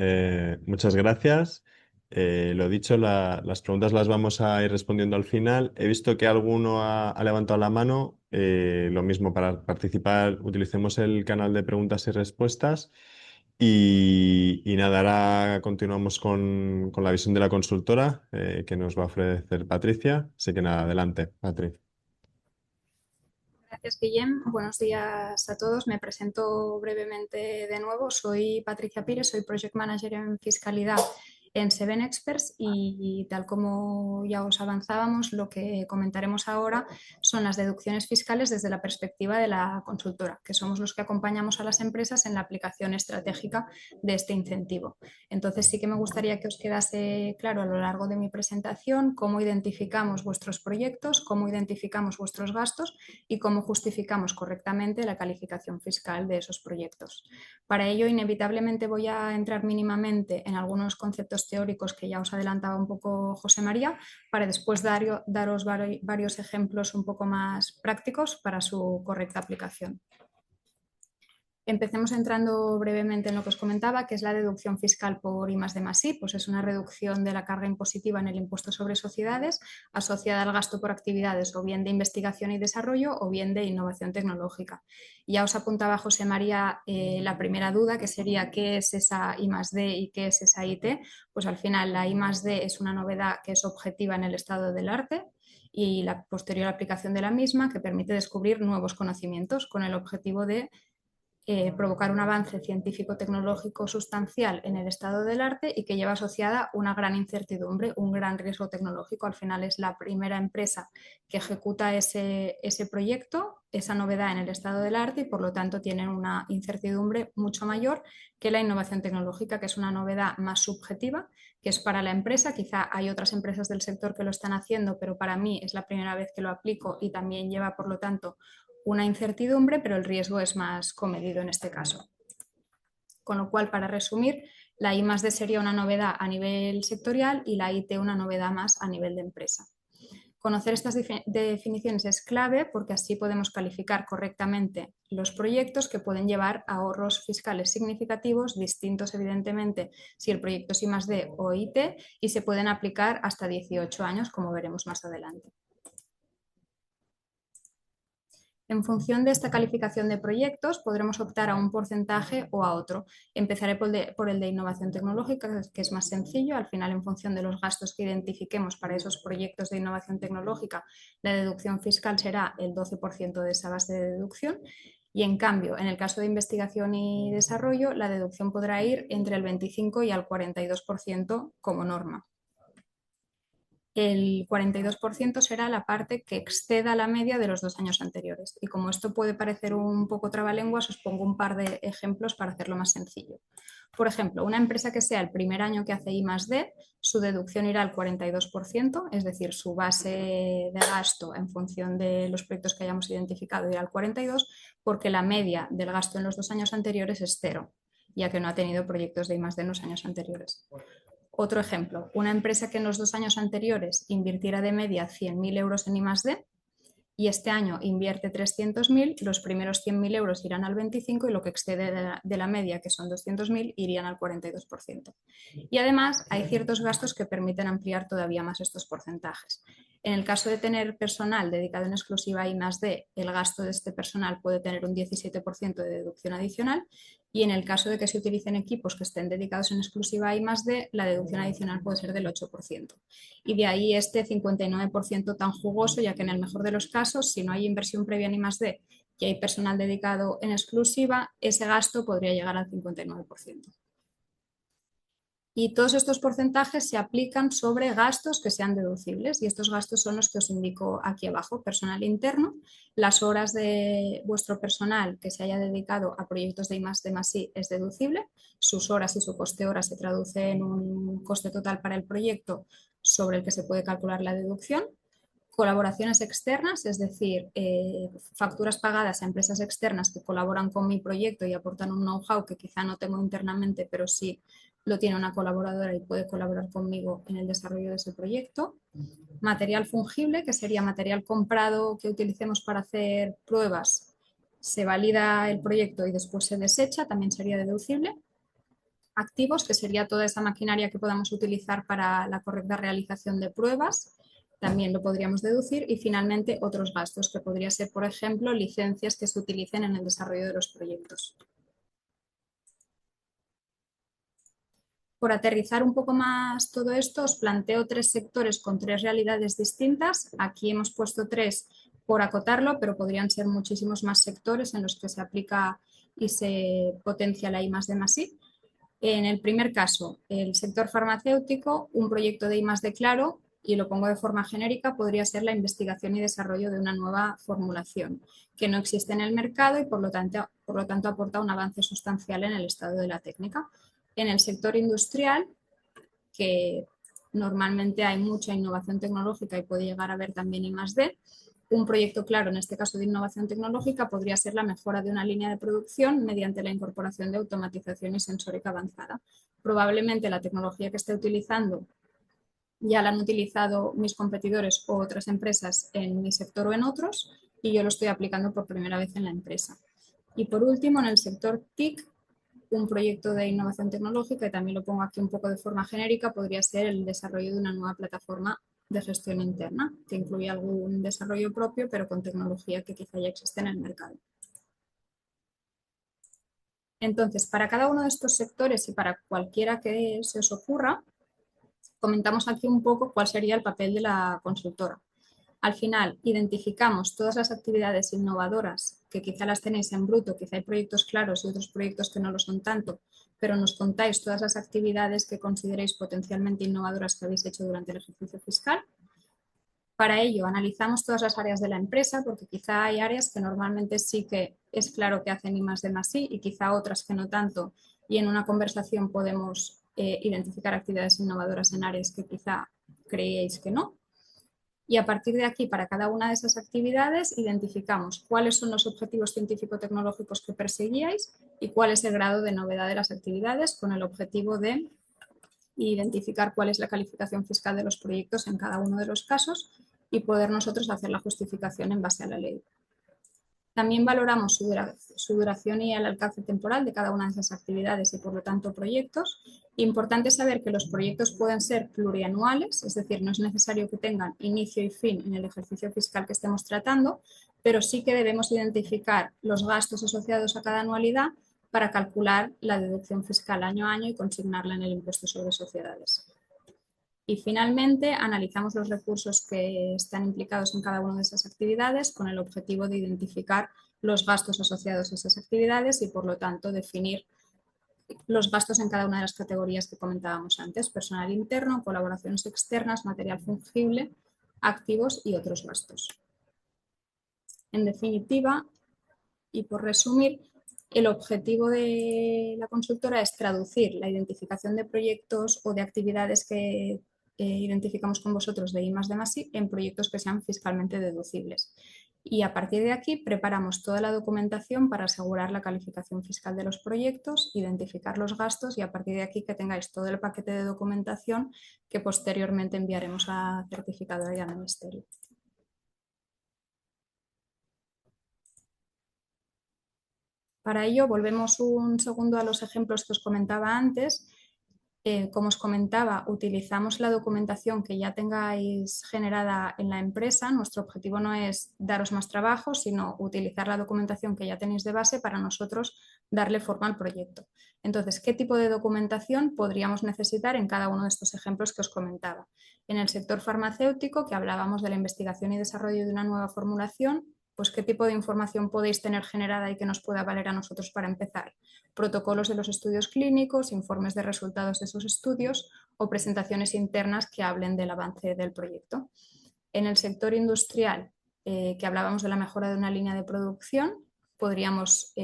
Muchas gracias. Lo dicho, las preguntas las vamos a ir respondiendo al final. He visto que alguno ha levantado la mano. Lo mismo, para participar, utilicemos el canal de preguntas y respuestas. Y nada, ahora continuamos con la visión de la consultora que nos va a ofrecer Patricia. Así que nada, adelante, Patricia. Gracias, Guillem. Buenos días a todos. Me presento brevemente de nuevo. Soy Patricia Pires, soy Project Manager en Fiscalidad en Seven Experts y tal como ya os avanzábamos, lo que comentaremos ahora son las deducciones fiscales desde la perspectiva de la consultora, que somos los que acompañamos a las empresas en la aplicación estratégica de este incentivo. Entonces sí que me gustaría que os quedase claro a lo largo de mi presentación cómo identificamos vuestros proyectos, cómo identificamos vuestros gastos y cómo justificamos correctamente la calificación fiscal de esos proyectos. Para ello, inevitablemente voy a entrar mínimamente en algunos conceptos teóricos que ya os adelantaba un poco José María, para después daros varios ejemplos un poco más prácticos para su correcta aplicación. Empecemos entrando brevemente en lo que os comentaba, que es la deducción fiscal por I+D+I, pues es una reducción de la carga impositiva en el impuesto sobre sociedades asociada al gasto por actividades o bien de investigación y desarrollo o bien de innovación tecnológica. Ya os apuntaba José María la primera duda, que sería qué es esa I+D y qué es esa IT. Pues al final la I+D es una novedad que es objetiva en el estado del arte y la posterior aplicación de la misma que permite descubrir nuevos conocimientos con el objetivo de provocar un avance científico-tecnológico sustancial en el estado del arte y que lleva asociada una gran incertidumbre, un gran riesgo tecnológico. Al final es la primera empresa que ejecuta ese proyecto, esa novedad en el estado del arte y por lo tanto tienen una incertidumbre mucho mayor que la innovación tecnológica, que es una novedad más subjetiva, que es para la empresa. Quizá hay otras empresas del sector que lo están haciendo, pero para mí es la primera vez que lo aplico y también lleva, por lo tanto, una incertidumbre, pero el riesgo es más comedido en este caso. Con lo cual, para resumir, la I+D sería una novedad a nivel sectorial y la IT una novedad más a nivel de empresa. Conocer estas definiciones es clave porque así podemos calificar correctamente los proyectos que pueden llevar a ahorros fiscales significativos, distintos evidentemente si el proyecto es I+D o IT, y se pueden aplicar hasta 18 años, como veremos más adelante. En función de esta calificación de proyectos, podremos optar a un porcentaje o a otro. Empezaré por el de innovación tecnológica, que es más sencillo. Al final, en función de los gastos que identifiquemos para esos proyectos de innovación tecnológica, la deducción fiscal será el 12% de esa base de deducción. Y en cambio, en el caso de investigación y desarrollo, la deducción podrá ir entre el 25 y el 42% como norma. El 42% será la parte que exceda la media de los 2 años anteriores. Y como esto puede parecer un poco trabalenguas, os pongo un par de ejemplos para hacerlo más sencillo. Por ejemplo, una empresa que sea el primer año que hace I+D, su deducción irá al 42%, es decir, su base de gasto en función de los proyectos que hayamos identificado irá al 42%, porque la media del gasto en los 2 años anteriores es 0, ya que no ha tenido proyectos de I+D en los años anteriores. Otro ejemplo, una empresa que en los 2 años anteriores invirtiera de media 100.000 euros en I+D y este año invierte 300.000, los primeros 100.000 euros irán al 25% y lo que excede de la media, que son 200.000, irían al 42%. Y además hay ciertos gastos que permiten ampliar todavía más estos porcentajes. En el caso de tener personal dedicado en exclusiva a I+D, el gasto de este personal puede tener un 17% de deducción adicional, y en el caso de que se utilicen equipos que estén dedicados en exclusiva a I+D, la deducción adicional puede ser del 8%. Y de ahí este 59% tan jugoso, ya que en el mejor de los casos, si no hay inversión previa en I+D y hay personal dedicado en exclusiva, ese gasto podría llegar al 59%. Y todos estos porcentajes se aplican sobre gastos que sean deducibles, y estos gastos son los que os indico aquí abajo: personal interno, las horas de vuestro personal que se haya dedicado a proyectos de I+D+I es deducible, sus horas y su coste hora se traduce en un coste total para el proyecto sobre el que se puede calcular la deducción. Colaboraciones externas, es decir, facturas pagadas a empresas externas que colaboran con mi proyecto y aportan un know-how que quizá no tengo internamente, pero sí lo tiene una colaboradora y puede colaborar conmigo en el desarrollo de ese proyecto. Material fungible, que sería material comprado que utilicemos para hacer pruebas, se valida el proyecto y después se desecha, también sería deducible. Activos, que sería toda esa maquinaria que podamos utilizar para la correcta realización de pruebas, también lo podríamos deducir. Y finalmente otros gastos, que podría ser, por ejemplo, licencias que se utilicen en el desarrollo de los proyectos. Por aterrizar un poco más todo esto, os planteo 3 sectores con 3 realidades distintas. Aquí hemos puesto 3 por acotarlo, pero podrían ser muchísimos más sectores en los que se aplica y se potencia la I+D+I. En el primer caso, el sector farmacéutico, un proyecto de I+D claro, y lo pongo de forma genérica, podría ser la investigación y desarrollo de una nueva formulación que no existe en el mercado y por lo tanto aporta un avance sustancial en el estado de la técnica. En el sector industrial, que normalmente hay mucha innovación tecnológica y puede llegar a haber también I+D, un proyecto claro, en este caso de innovación tecnológica, podría ser la mejora de una línea de producción mediante la incorporación de automatización y sensórica avanzada. Probablemente la tecnología que esté utilizando ya la han utilizado mis competidores o otras empresas en mi sector o en otros, y yo lo estoy aplicando por primera vez en la empresa. Y por último, en el sector TIC, un proyecto de innovación tecnológica, y también lo pongo aquí un poco de forma genérica, podría ser el desarrollo de una nueva plataforma de gestión interna, que incluye algún desarrollo propio, pero con tecnología que quizá ya existe en el mercado. Entonces, para cada uno de estos sectores y para cualquiera que se os ocurra, comentamos aquí un poco cuál sería el papel de la consultora. Al final, identificamos todas las actividades innovadoras que quizá las tenéis en bruto, quizá hay proyectos claros y otros proyectos que no lo son tanto, pero nos contáis todas las actividades que consideréis potencialmente innovadoras que habéis hecho durante el ejercicio fiscal. Para ello, analizamos todas las áreas de la empresa, porque quizá hay áreas que normalmente sí que es claro que hacen I+D+I y quizá otras que no tanto, y en una conversación podemos identificar actividades innovadoras en áreas que quizá creéis que no. Y a partir de aquí, para cada una de esas actividades, identificamos cuáles son los objetivos científico-tecnológicos que perseguíais y cuál es el grado de novedad de las actividades, con el objetivo de identificar cuál es la calificación fiscal de los proyectos en cada uno de los casos y poder nosotros hacer la justificación en base a la ley. También valoramos su duración y el alcance temporal de cada una de esas actividades y por lo tanto proyectos. Importante saber que los proyectos pueden ser plurianuales, es decir, no es necesario que tengan inicio y fin en el ejercicio fiscal que estemos tratando, pero sí que debemos identificar los gastos asociados a cada anualidad para calcular la deducción fiscal año a año y consignarla en el impuesto sobre sociedades. Y finalmente, analizamos los recursos que están implicados en cada una de esas actividades con el objetivo de identificar los gastos asociados a esas actividades y, por lo tanto, definir los gastos en cada una de las categorías que comentábamos antes: personal interno, colaboraciones externas, material fungible, activos y otros gastos. En definitiva, y por resumir, El objetivo de la consultora es traducir la identificación de proyectos o de actividades que identificamos con vosotros de I+D+I en proyectos que sean fiscalmente deducibles. Y a partir de aquí preparamos toda la documentación para asegurar la calificación fiscal de los proyectos, identificar los gastos y a partir de aquí que tengáis todo el paquete de documentación que posteriormente enviaremos a certificadora y al ministerio. Para ello volvemos un segundo a los ejemplos que os comentaba antes. Como os comentaba, utilizamos la documentación que ya tengáis generada en la empresa. Nuestro objetivo no es daros más trabajo, sino utilizar la documentación que ya tenéis de base para nosotros darle forma al proyecto. Entonces, ¿qué tipo de documentación podríamos necesitar en cada uno de estos ejemplos que os comentaba? En el sector farmacéutico, que hablábamos de la investigación y desarrollo de una nueva formulación, pues ¿qué tipo de información podéis tener generada y que nos pueda valer a nosotros para empezar? Protocolos de los estudios clínicos, informes de resultados de esos estudios o presentaciones internas que hablen del avance del proyecto. En el sector industrial, que hablábamos de la mejora de una línea de producción, podríamos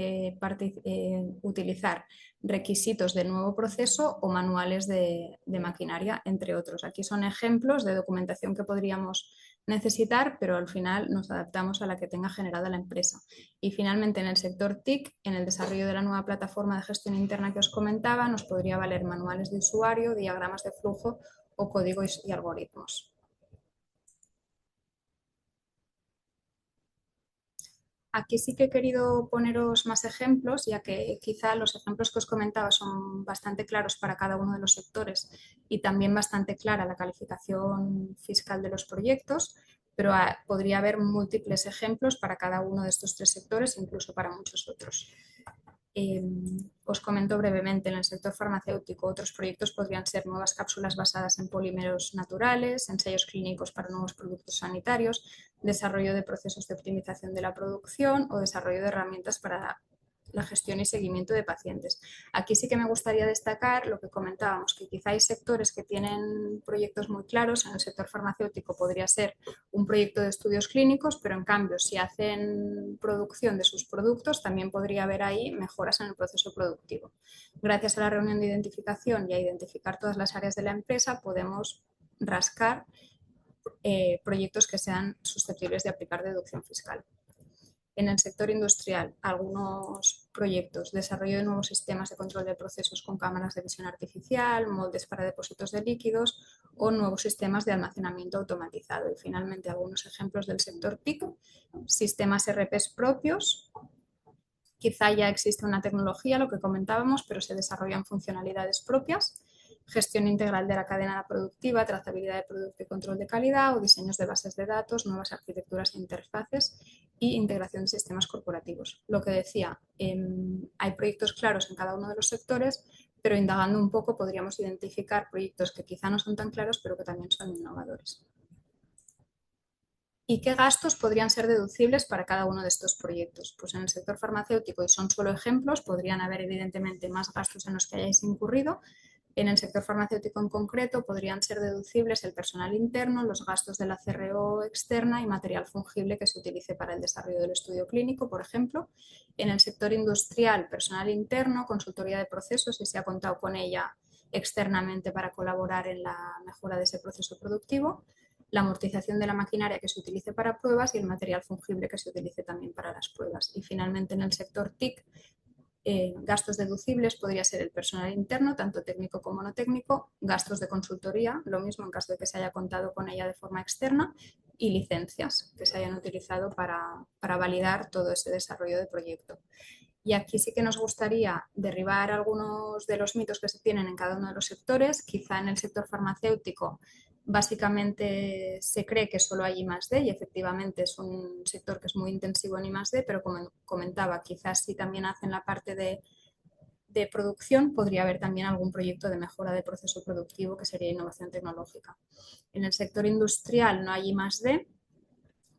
utilizar requisitos del nuevo proceso o manuales de maquinaria, entre otros. Aquí son ejemplos de documentación que podríamos necesitar, pero al final nos adaptamos a la que tenga generada la empresa. Y finalmente en el sector TIC, en el desarrollo de la nueva plataforma de gestión interna que os comentaba, nos podría valer manuales de usuario, diagramas de flujo o códigos y algoritmos. Aquí sí que he querido poneros más ejemplos, ya que quizá los ejemplos que os comentaba son bastante claros para cada uno de los sectores y también bastante clara la calificación fiscal de los proyectos, pero podría haber múltiples ejemplos para cada uno de estos tres sectores, incluso para muchos otros. Os comento brevemente, en el sector farmacéutico otros proyectos podrían ser nuevas cápsulas basadas en polímeros naturales, ensayos clínicos para nuevos productos sanitarios, desarrollo de procesos de optimización de la producción o desarrollo de herramientas para la gestión y seguimiento de pacientes. Aquí sí que me gustaría destacar lo que comentábamos, que quizá hay sectores que tienen proyectos muy claros. En el sector farmacéutico podría ser un proyecto de estudios clínicos, pero en cambio si hacen producción de sus productos también podría haber ahí mejoras en el proceso productivo. Gracias a la reunión de identificación y a identificar todas las áreas de la empresa podemos rascar proyectos que sean susceptibles de aplicar deducción fiscal. En el sector industrial, algunos proyectos, desarrollo de nuevos sistemas de control de procesos con cámaras de visión artificial, moldes para depósitos de líquidos o nuevos sistemas de almacenamiento automatizado. Y finalmente, algunos ejemplos del sector TIC, sistemas RPs propios. Quizá ya existe una tecnología, lo que comentábamos, pero se desarrollan funcionalidades propias. Gestión integral de la cadena productiva, trazabilidad de producto y control de calidad o diseños de bases de datos, nuevas arquitecturas e interfaces y integración de sistemas corporativos. Lo que decía, hay proyectos claros en cada uno de los sectores, pero indagando un poco podríamos identificar proyectos que quizá no son tan claros, pero que también son innovadores. ¿Y qué gastos podrían ser deducibles para cada uno de estos proyectos? Pues en el sector farmacéutico, y son solo ejemplos, podrían haber evidentemente más gastos en los que hayáis incurrido. En el sector farmacéutico en concreto podrían ser deducibles el personal interno, los gastos de la CRO externa y material fungible que se utilice para el desarrollo del estudio clínico, por ejemplo. En el sector industrial, personal interno, consultoría de procesos, si se ha contado con ella externamente para colaborar en la mejora de ese proceso productivo, la amortización de la maquinaria que se utilice para pruebas y el material fungible que se utilice también para las pruebas. Y finalmente en el sector TIC, gastos deducibles podría ser el personal interno, tanto técnico como no técnico, gastos de consultoría, lo mismo en caso de que se haya contado con ella de forma externa, y licencias que se hayan utilizado para validar todo ese desarrollo de proyecto. Y aquí sí que nos gustaría derribar algunos de los mitos que se tienen en cada uno de los sectores. Quizá en el sector farmacéutico básicamente se cree que solo hay I+D y efectivamente es un sector que es muy intensivo en I+D, pero como comentaba, quizás si también hacen la parte de producción, podría haber también algún proyecto de mejora de proceso productivo que sería innovación tecnológica. En el sector industrial no hay I+D,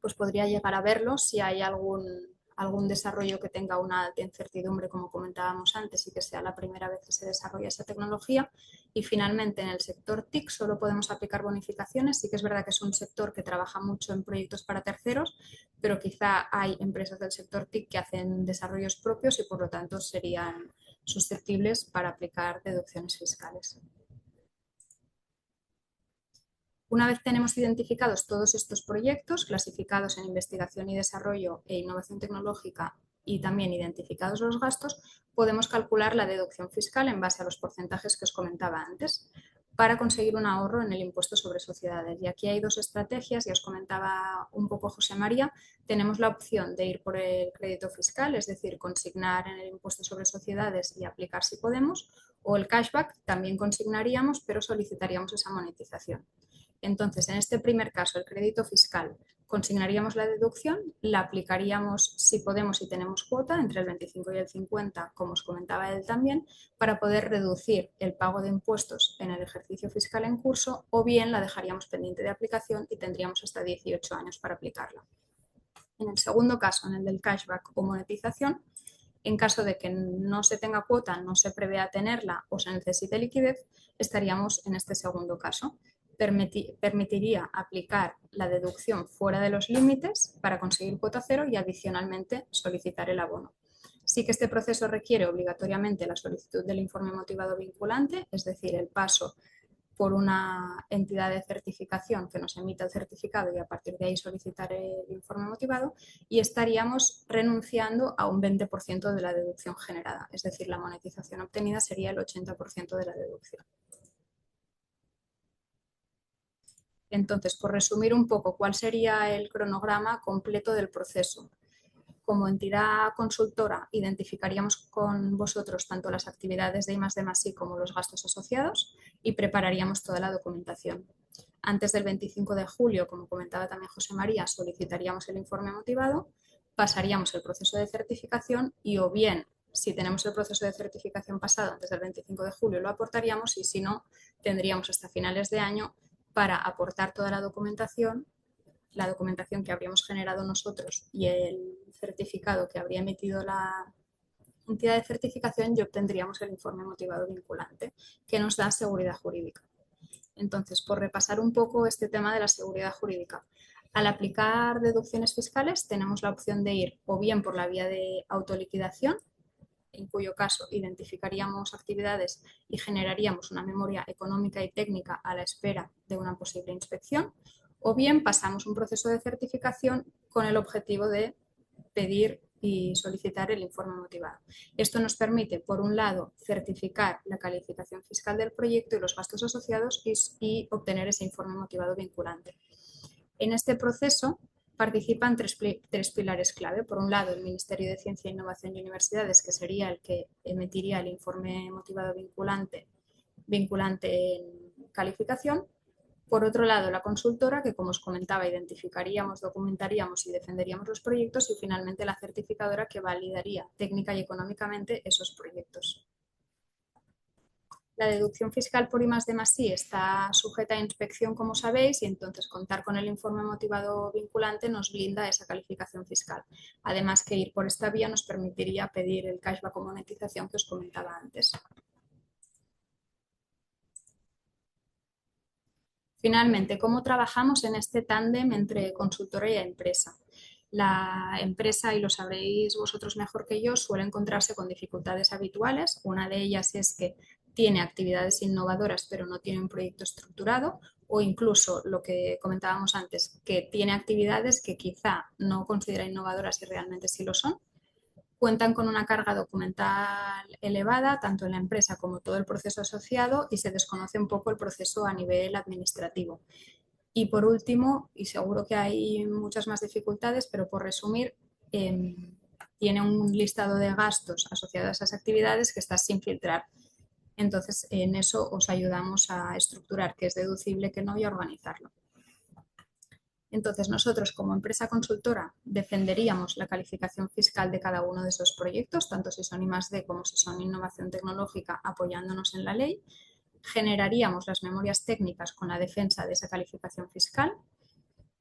pues podría llegar a verlo si hay algún desarrollo que tenga una alta incertidumbre, como comentábamos antes, y que sea la primera vez que se desarrolla esa tecnología. Y finalmente, en el sector TIC solo podemos aplicar bonificaciones. Sí que es verdad que es un sector que trabaja mucho en proyectos para terceros, pero quizá hay empresas del sector TIC que hacen desarrollos propios y por lo tanto serían susceptibles para aplicar deducciones fiscales. Una vez tenemos identificados todos estos proyectos, clasificados en investigación y desarrollo e innovación tecnológica y también identificados los gastos, podemos calcular la deducción fiscal en base a los porcentajes que os comentaba antes para conseguir un ahorro en el impuesto sobre sociedades. Y aquí hay dos estrategias, ya os comentaba un poco José María. Tenemos la opción de ir por el crédito fiscal, es decir, consignar en el impuesto sobre sociedades y aplicar si podemos, o el cashback, también consignaríamos, pero solicitaríamos esa monetización. Entonces, en este primer caso, el crédito fiscal, consignaríamos la deducción, la aplicaríamos si podemos y tenemos cuota, entre el 25 y el 50, como os comentaba él también, para poder reducir el pago de impuestos en el ejercicio fiscal en curso, o bien la dejaríamos pendiente de aplicación y tendríamos hasta 18 años para aplicarla. En el segundo caso, en el del cashback o monetización, en caso de que no se tenga cuota, no se prevea tenerla o se necesite liquidez, estaríamos en este segundo caso. Permitiría aplicar la deducción fuera de los límites para conseguir cuota cero y adicionalmente solicitar el abono. Sí que este proceso requiere obligatoriamente la solicitud del informe motivado vinculante, es decir, el paso por una entidad de certificación que nos emita el certificado y a partir de ahí solicitar el informe motivado, y estaríamos renunciando a un 20% de la deducción generada, es decir, la monetización obtenida sería el 80% de la deducción. Entonces, por resumir un poco, ¿cuál sería el cronograma completo del proceso? Como entidad consultora, identificaríamos con vosotros tanto las actividades de I+D+I como los gastos asociados y prepararíamos toda la documentación. Antes del 25 de julio, como comentaba también José María, solicitaríamos el informe motivado, pasaríamos el proceso de certificación y o bien, si tenemos el proceso de certificación pasado antes del 25 de julio, lo aportaríamos y si no, tendríamos hasta finales de año para aportar toda la documentación que habríamos generado nosotros y el certificado que habría emitido la entidad de certificación y obtendríamos el informe motivado vinculante que nos da seguridad jurídica. Entonces, por repasar un poco este tema de la seguridad jurídica, al aplicar deducciones fiscales tenemos la opción de ir o bien por la vía de autoliquidación, en cuyo caso identificaríamos actividades y generaríamos una memoria económica y técnica a la espera de una posible inspección, o bien pasamos un proceso de certificación con el objetivo de pedir y solicitar el informe motivado. Esto nos permite, por un lado, certificar la calificación fiscal del proyecto y los gastos asociados y obtener ese informe motivado vinculante. En este proceso participan tres pilares clave. Por un lado, el Ministerio de Ciencia, Innovación y Universidades, que sería el que emitiría el informe motivado vinculante en calificación. Por otro lado, la consultora, que como os comentaba, identificaríamos, documentaríamos y defenderíamos los proyectos, y finalmente la certificadora, que validaría técnica y económicamente esos proyectos. La deducción fiscal por I+D+I está sujeta a inspección, como sabéis, y entonces contar con el informe motivado vinculante nos blinda esa calificación fiscal. Además que ir por esta vía nos permitiría pedir el cashback o monetización que os comentaba antes. Finalmente, ¿cómo trabajamos en este tándem entre consultora y empresa? La empresa, y lo sabréis vosotros mejor que yo, suele encontrarse con dificultades habituales. Una de ellas es que tiene actividades innovadoras pero no tiene un proyecto estructurado, o incluso lo que comentábamos antes, que tiene actividades que quizá no considera innovadoras y realmente sí lo son. Cuentan con una carga documental elevada, tanto en la empresa como todo el proceso asociado, y se desconoce un poco el proceso a nivel administrativo. Y por último, y seguro que hay muchas más dificultades, pero por resumir, tiene un listado de gastos asociados a esas actividades que está sin filtrar. Entonces, en eso os ayudamos a estructurar qué es deducible, qué no, y a organizarlo. Entonces, nosotros como empresa consultora defenderíamos la calificación fiscal de cada uno de esos proyectos, tanto si son I+D como si son innovación tecnológica, apoyándonos en la ley. Generaríamos las memorias técnicas con la defensa de esa calificación fiscal.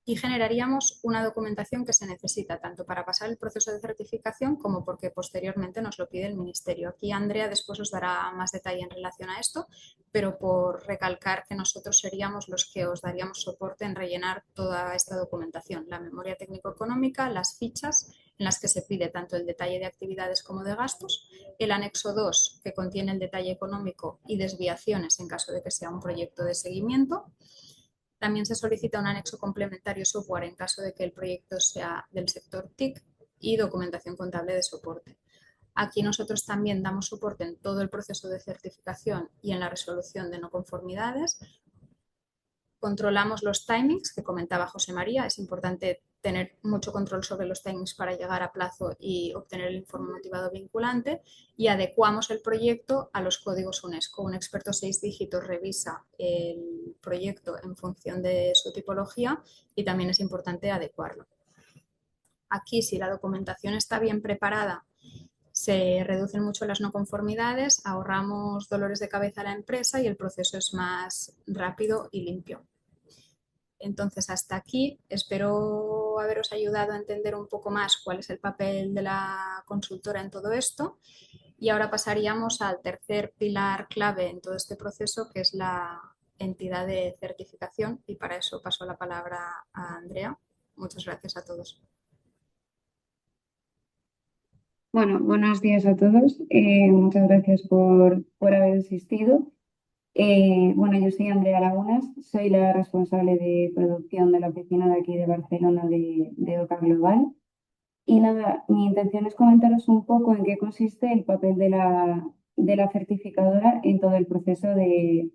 y generaríamos una documentación que se necesita tanto para pasar el proceso de certificación como porque posteriormente nos lo pide el Ministerio. Aquí Andrea después os dará más detalle en relación a esto, pero por recalcar que nosotros seríamos los que os daríamos soporte en rellenar toda esta documentación, la memoria técnico-económica, las fichas en las que se pide tanto el detalle de actividades como de gastos, el anexo 2 que contiene el detalle económico y desviaciones en caso de que sea un proyecto de seguimiento. También se solicita un anexo complementario software en caso de que el proyecto sea del sector TIC y documentación contable de soporte. Aquí nosotros también damos soporte en todo el proceso de certificación y en la resolución de no conformidades. Controlamos los timings que comentaba José María. Es importante tener mucho control sobre los timings para llegar a plazo y obtener el informe motivado vinculante, y adecuamos el proyecto a los códigos UNESCO. Un experto 6 dígitos revisa el proyecto en función de su tipología y también es importante adecuarlo. Aquí, si la documentación está bien preparada, se reducen mucho las no conformidades, ahorramos dolores de cabeza a la empresa y el proceso es más rápido y limpio. Entonces, hasta aquí espero haberos ayudado a entender un poco más cuál es el papel de la consultora en todo esto. Y ahora pasaríamos al tercer pilar clave en todo este proceso, que es la entidad de certificación. Y para eso paso la palabra a Andrea. Muchas gracias a todos. Bueno, buenos días a todos. Muchas gracias por haber asistido. Bueno, yo soy Andrea Lagunas, soy la responsable de producción de la oficina de aquí de Barcelona de OCA Global. Y nada, mi intención es comentaros un poco en qué consiste el papel de la certificadora en todo el proceso de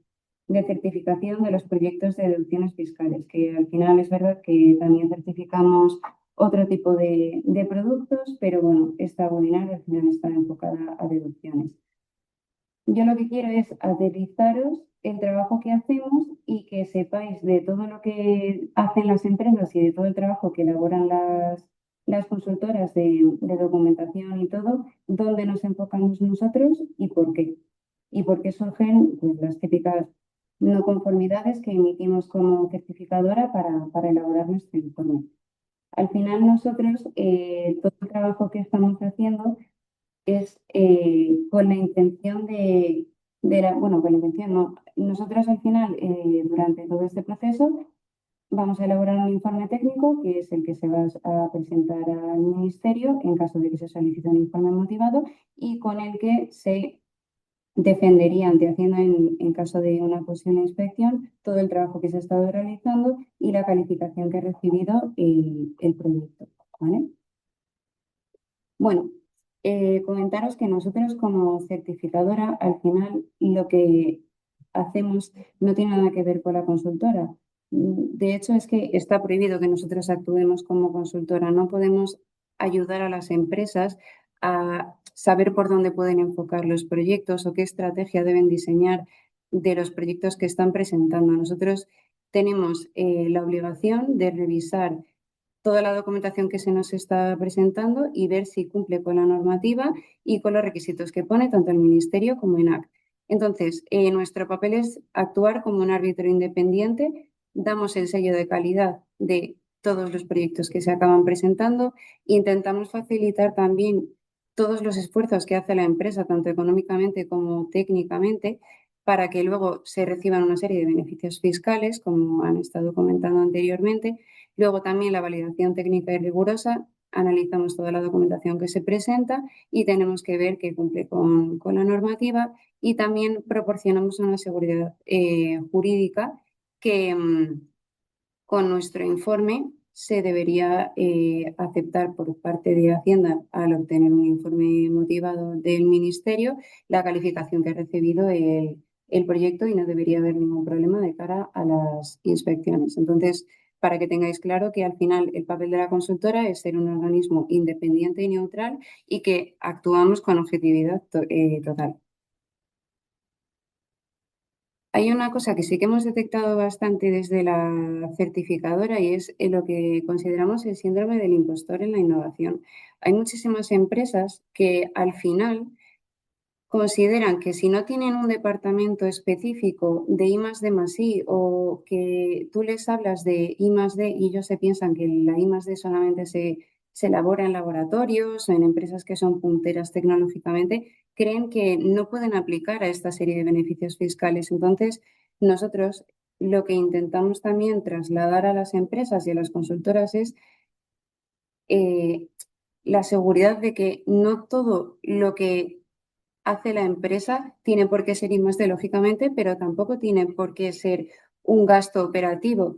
certificación de los proyectos de deducciones fiscales, que al final es verdad que también certificamos otro tipo de productos, pero bueno, esta webinar al final está enfocada a deducciones. Yo lo que quiero es aterrizaros el trabajo que hacemos y que sepáis de todo lo que hacen las empresas y de todo el trabajo que elaboran las consultoras de documentación y todo, dónde nos enfocamos nosotros y por qué. Y por qué surgen pues, las típicas no conformidades que emitimos como certificadora para elaborar nuestro informe. Al final nosotros, todo el trabajo que estamos haciendo es con la intención bueno, con la intención no. Nosotros al final, durante todo este proceso, vamos a elaborar un informe técnico que es el que se va a presentar al Ministerio en caso de que se solicite un informe motivado y con el que se defendería ante Hacienda en caso de una posible inspección todo el trabajo que se ha estado realizando y la calificación que ha recibido el proyecto. ¿Vale? Bueno, comentaros que nosotros como certificadora, al final lo que hacemos no tiene nada que ver con la consultora. De hecho, es que está prohibido que nosotros actuemos como consultora. No podemos ayudar a las empresas a saber por dónde pueden enfocar los proyectos o qué estrategia deben diseñar de los proyectos que están presentando. Nosotros tenemos la obligación de revisar toda la documentación que se nos está presentando y ver si cumple con la normativa y con los requisitos que pone tanto el Ministerio como ENAC. Entonces, nuestro papel es actuar como un árbitro independiente, damos el sello de calidad de todos los proyectos que se acaban presentando, intentamos facilitar también todos los esfuerzos que hace la empresa, tanto económicamente como técnicamente, para que luego se reciban una serie de beneficios fiscales, como han estado comentando anteriormente. Luego también la validación técnica y rigurosa, analizamos toda la documentación que se presenta y tenemos que ver que cumple con la normativa y también proporcionamos una seguridad jurídica que con nuestro informe se debería aceptar por parte de Hacienda al obtener un informe motivado del Ministerio la calificación que ha recibido el proyecto y no debería haber ningún problema de cara a las inspecciones. Entonces, para que tengáis claro que al final el papel de la consultora es ser un organismo independiente y neutral y que actuamos con objetividad total. Hay una cosa que sí que hemos detectado bastante desde la certificadora y es lo que consideramos el síndrome del impostor en la innovación. Hay muchísimas empresas que al final consideran que si no tienen un departamento específico de I+D+I o que tú les hablas de I+D y ellos se piensan que la I+D solamente se elabora en laboratorios o en empresas que son punteras tecnológicamente, creen que no pueden aplicar a esta serie de beneficios fiscales. Entonces, nosotros lo que intentamos también trasladar a las empresas y a las consultoras es la seguridad de que no todo lo que hace la empresa tiene por qué ser I+D, lógicamente, pero tampoco tiene por qué ser un gasto operativo.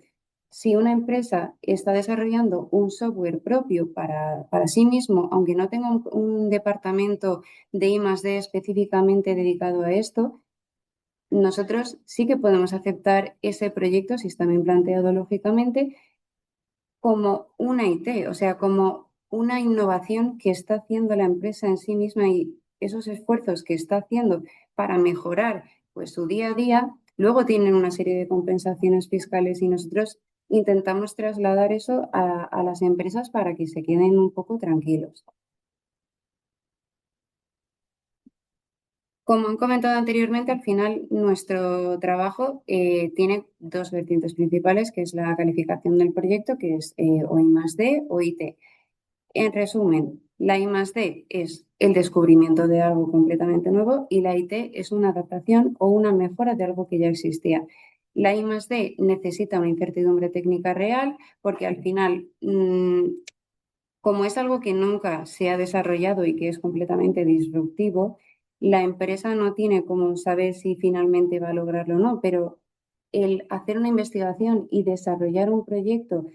Si una empresa está desarrollando un software propio para sí mismo, aunque no tenga un departamento de I+D específicamente dedicado a esto, nosotros sí que podemos aceptar ese proyecto, si está bien planteado lógicamente, como una IT, o sea, como una innovación que está haciendo la empresa en sí misma y esos esfuerzos que está haciendo para mejorar pues su día a día, luego tienen una serie de compensaciones fiscales y nosotros intentamos trasladar eso a las empresas para que se queden un poco tranquilos. Como han comentado anteriormente, al final nuestro trabajo tiene dos vertientes principales, que es la calificación del proyecto, que es o I+D o IT. En resumen, la I+D es el descubrimiento de algo completamente nuevo y la IT es una adaptación o una mejora de algo que ya existía. La I+D necesita una incertidumbre técnica real porque al final, como es algo que nunca se ha desarrollado y que es completamente disruptivo, la empresa no tiene cómo saber si finalmente va a lograrlo o no, pero el hacer una investigación y desarrollar un proyecto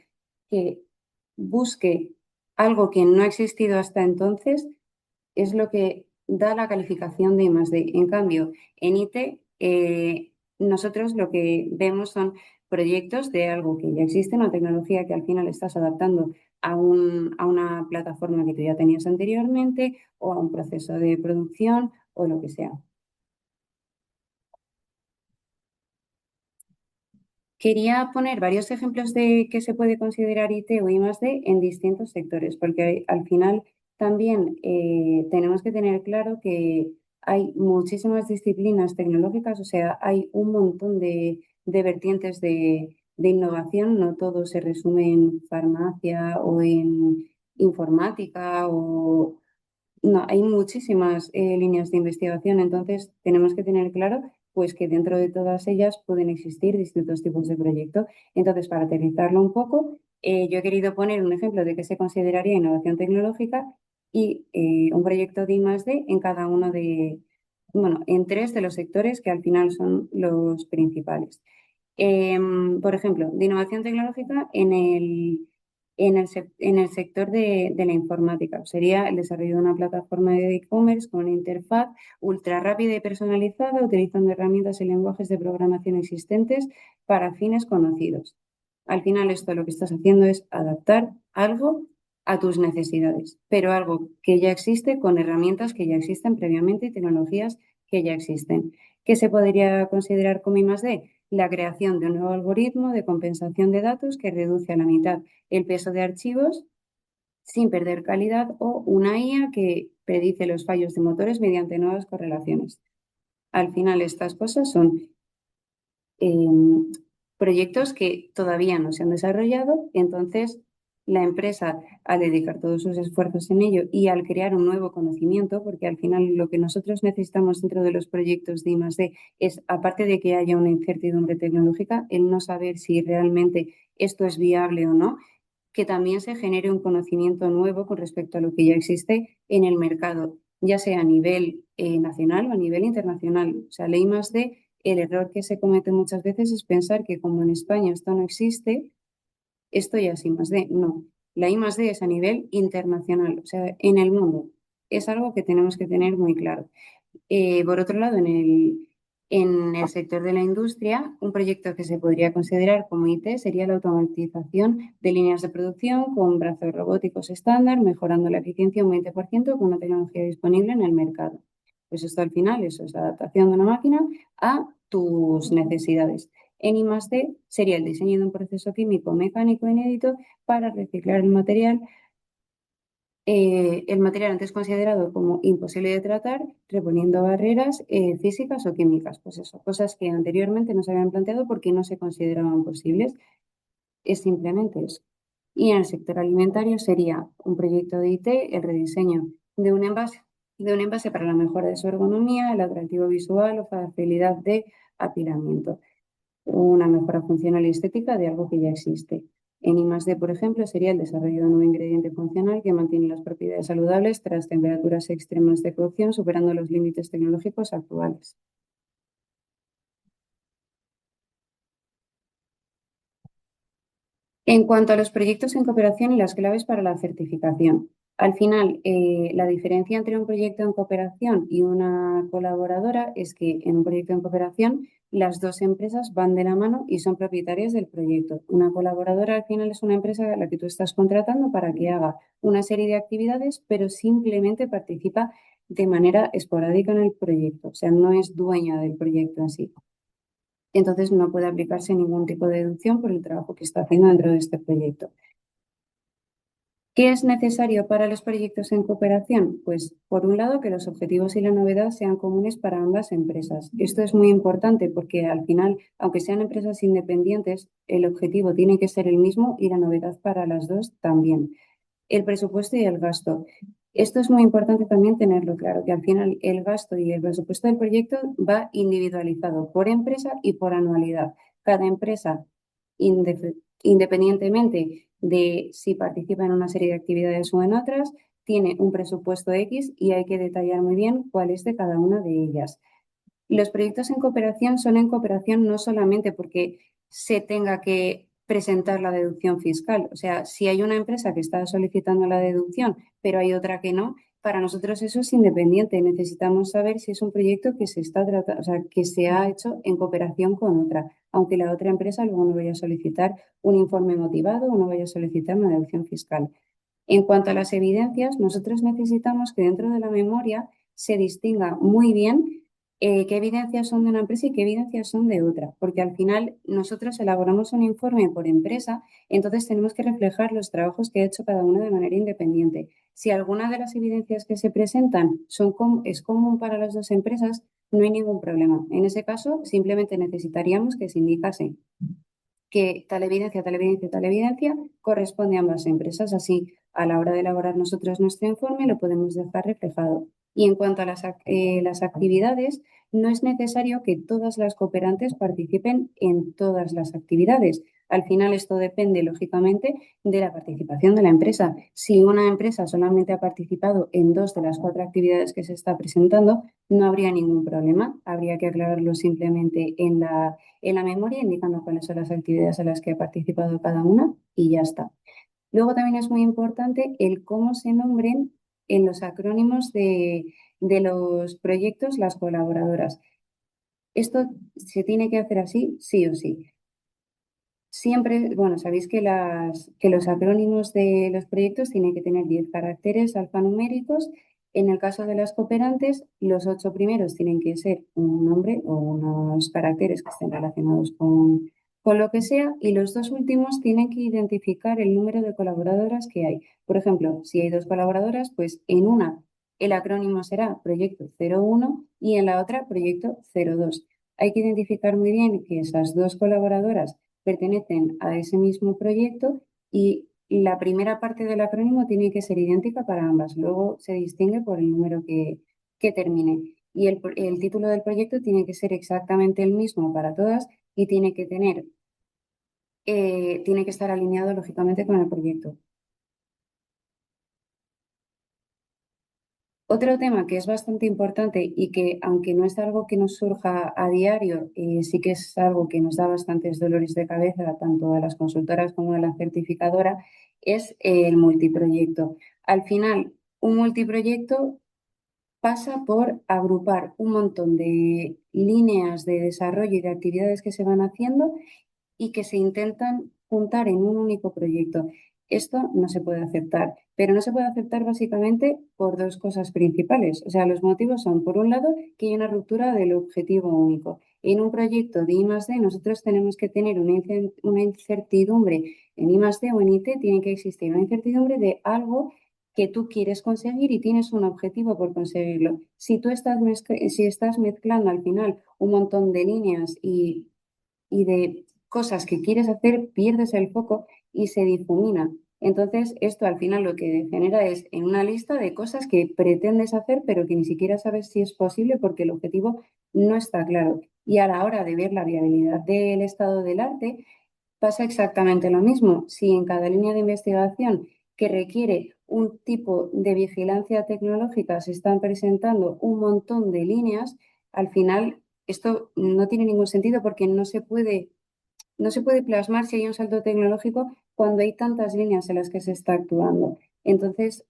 que busque algo que no ha existido hasta entonces es lo que da la calificación de I+D. En cambio, en IT, nosotros lo que vemos son proyectos de algo que ya existe, una tecnología que al final estás adaptando a una plataforma que tú ya tenías anteriormente o a un proceso de producción o lo que sea. Quería poner varios ejemplos de qué se puede considerar IT o I+D en distintos sectores, porque al final también tenemos que tener claro que hay muchísimas disciplinas tecnológicas, o sea, hay un montón de vertientes de innovación, no todo se resume en farmacia o en informática o no, hay muchísimas líneas de investigación, entonces tenemos que tener claro pues que dentro de todas ellas pueden existir distintos tipos de proyectos. Entonces, para aterrizarlo un poco, yo he querido poner un ejemplo de qué se consideraría innovación tecnológica y un proyecto de I+D en cada uno bueno, en tres de los sectores que al final son los principales. Por ejemplo, de innovación tecnológica en el sector de la informática. Sería el desarrollo de una plataforma de e-commerce con una interfaz ultra rápida y personalizada, utilizando herramientas y lenguajes de programación existentes para fines conocidos. Al final, esto lo que estás haciendo es adaptar algo a tus necesidades, pero algo que ya existe con herramientas que ya existen previamente y tecnologías que ya existen. ¿Qué se podría considerar como I+D? La creación de un nuevo algoritmo de compensación de datos que reduce a la mitad el peso de archivos sin perder calidad o una IA que predice los fallos de motores mediante nuevas correlaciones. Al final, estas cosas son proyectos que todavía no se han desarrollado, entonces la empresa, al dedicar todos sus esfuerzos en ello y al crear un nuevo conocimiento, porque al final lo que nosotros necesitamos dentro de los proyectos de I+D es, aparte de que haya una incertidumbre tecnológica, el no saber si realmente esto es viable o no, que también se genere un conocimiento nuevo con respecto a lo que ya existe en el mercado, ya sea a nivel nacional o a nivel internacional. O sea, la I+D, el error que se comete muchas veces es pensar que como en España esto no existe, esto ya es I+D. No, la I+D es a nivel internacional, o sea, en el mundo. Es algo que tenemos que tener muy claro. Por otro lado, en el sector de la industria, un proyecto que se podría considerar como IT sería la automatización de líneas de producción con brazos robóticos estándar, mejorando la eficiencia un 20% con una tecnología disponible en el mercado. Pues esto al final, eso es la adaptación de una máquina a tus necesidades. En I+D sería el diseño de un proceso químico mecánico inédito para reciclar el material el material antes considerado como imposible de tratar, reponiendo barreras físicas o químicas. Pues eso, cosas que anteriormente no se habían planteado porque no se consideraban posibles. Es simplemente eso. Y en el sector alimentario sería un proyecto de IT, el rediseño de un envase para la mejora de su ergonomía, el atractivo visual o facilidad de apilamiento, una mejora funcional y estética de algo que ya existe. En I+D, por ejemplo, sería el desarrollo de un nuevo ingrediente funcional que mantiene las propiedades saludables tras temperaturas extremas de cocción, superando los límites tecnológicos actuales. En cuanto a los proyectos en cooperación y las claves para la certificación, al final, la diferencia entre un proyecto en cooperación y una colaboradora es que en un proyecto en cooperación las dos empresas van de la mano y son propietarias del proyecto. Una colaboradora al final es una empresa a la que tú estás contratando para que haga una serie de actividades, pero simplemente participa de manera esporádica en el proyecto, o sea, no es dueña del proyecto en sí. Entonces no puede aplicarse ningún tipo de deducción por el trabajo que está haciendo dentro de este proyecto. ¿Qué es necesario para los proyectos en cooperación? Pues, por un lado, que los objetivos y la novedad sean comunes para ambas empresas. Esto es muy importante porque al final, aunque sean empresas independientes, el objetivo tiene que ser el mismo y la novedad para las dos también. El presupuesto y el gasto. Esto es muy importante también tenerlo claro, que al final el gasto y el presupuesto del proyecto va individualizado por empresa y por anualidad. Cada empresa, independientemente de si participa en una serie de actividades o en otras, tiene un presupuesto X y hay que detallar muy bien cuál es de cada una de ellas. Los proyectos en cooperación son en cooperación no solamente porque se tenga que presentar la deducción fiscal. O sea, si hay una empresa que está solicitando la deducción, pero hay otra que no, para nosotros eso es independiente. Necesitamos saber si es un proyecto que se está tratando, o sea, que se ha hecho en cooperación con otra, aunque la otra empresa luego no vaya a solicitar un informe motivado o no vaya a solicitar una deducción fiscal. En cuanto a las evidencias, nosotros necesitamos que dentro de la memoria se distinga muy bien qué evidencias son de una empresa y qué evidencias son de otra, porque al final nosotros elaboramos un informe por empresa, entonces tenemos que reflejar los trabajos que ha hecho cada una de manera independiente. Si alguna de las evidencias que se presentan es común para las dos empresas, no hay ningún problema. En ese caso, simplemente necesitaríamos que se indicase que tal evidencia, tal evidencia corresponde a ambas empresas. Así, a la hora de elaborar nosotros nuestro informe, lo podemos dejar reflejado. Y en cuanto a las actividades, no es necesario que todas las cooperantes participen en todas las actividades. Al final, esto depende, lógicamente, de la participación de la empresa. Si una empresa solamente ha participado en 2 de las 4 actividades que se está presentando, no habría ningún problema. Habría que aclararlo simplemente en la memoria, indicando cuáles son las actividades en las que ha participado cada una y ya está. Luego también es muy importante el cómo se nombren en los acrónimos de los proyectos las colaboradoras. Esto se tiene que hacer así, sí o sí. Siempre, bueno, sabéis que los acrónimos de los proyectos tienen que tener 10 caracteres alfanuméricos. En el caso de las cooperantes, los 8 primeros tienen que ser un nombre o unos caracteres que estén relacionados con lo que sea, y los 2 últimos tienen que identificar el número de colaboradoras que hay. Por ejemplo, si hay 2 colaboradoras, pues en una el acrónimo será Proyecto 01 y en la otra Proyecto 02. Hay que identificar muy bien que esas 2 colaboradoras pertenecen a ese mismo proyecto y la primera parte del acrónimo tiene que ser idéntica para ambas. Luego se distingue por el número que termine. Y el título del proyecto tiene que ser exactamente el mismo para todas y tiene que estar alineado lógicamente con el proyecto. Otro tema que es bastante importante y que, aunque no es algo que nos surja a diario, sí que es algo que nos da bastantes dolores de cabeza, tanto a las consultoras como a la certificadora, es el multiproyecto. Al final, un multiproyecto pasa por agrupar un montón de líneas de desarrollo y de actividades que se van haciendo y que se intentan juntar en un único proyecto. Esto no se puede aceptar, pero no se puede aceptar básicamente por 2 cosas principales. O sea, los motivos son, por un lado, que hay una ruptura del objetivo único. En un proyecto de I+D nosotros tenemos que tener una incertidumbre. En I+D o en IT tiene que existir una incertidumbre de algo que tú quieres conseguir y tienes un objetivo por conseguirlo. Si tú estás, si estás mezclando al final un montón de líneas y de cosas que quieres hacer, pierdes el foco y se difumina. Entonces, esto al final lo que genera es en una lista de cosas que pretendes hacer, pero que ni siquiera sabes si es posible porque el objetivo no está claro. Y a la hora de ver la viabilidad del estado del arte, pasa exactamente lo mismo. Si en cada línea de investigación que requiere un tipo de vigilancia tecnológica se están presentando un montón de líneas, al final esto no tiene ningún sentido porque no se puede plasmar si hay un salto tecnológico cuando hay tantas líneas en las que se está actuando. Entonces,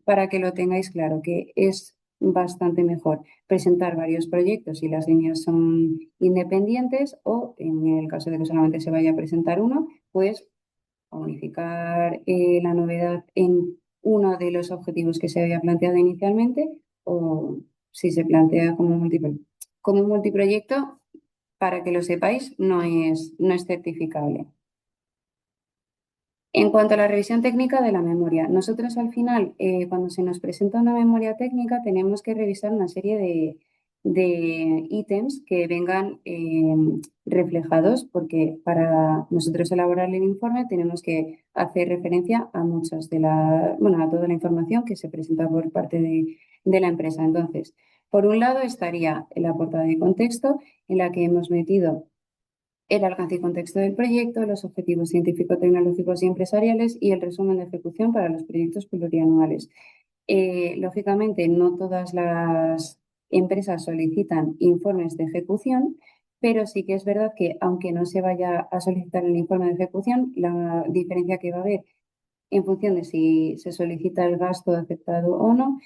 para que lo tengáis claro, que es bastante mejor presentar varios proyectos si las líneas son independientes o, en el caso de que solamente se vaya a presentar uno, pues unificar la novedad en uno de los objetivos que se había planteado inicialmente o si se plantea como multiproyecto, para que lo sepáis, no es certificable. En cuanto a la revisión técnica de la memoria, nosotros al final, cuando se nos presenta una memoria técnica, tenemos que revisar una serie de ítems que vengan reflejados, porque para nosotros elaborar el informe tenemos que hacer referencia a a toda la información que se presenta por parte de la empresa. Entonces, por un lado estaría la portada de contexto, en la que hemos metido el alcance y contexto del proyecto, los objetivos científico-tecnológicos y empresariales y el resumen de ejecución para los proyectos plurianuales. Lógicamente, no todas las empresas solicitan informes de ejecución, pero sí que es verdad que aunque no se vaya a solicitar el informe de ejecución, la diferencia que va a haber en función de si se solicita el gasto aceptado o no.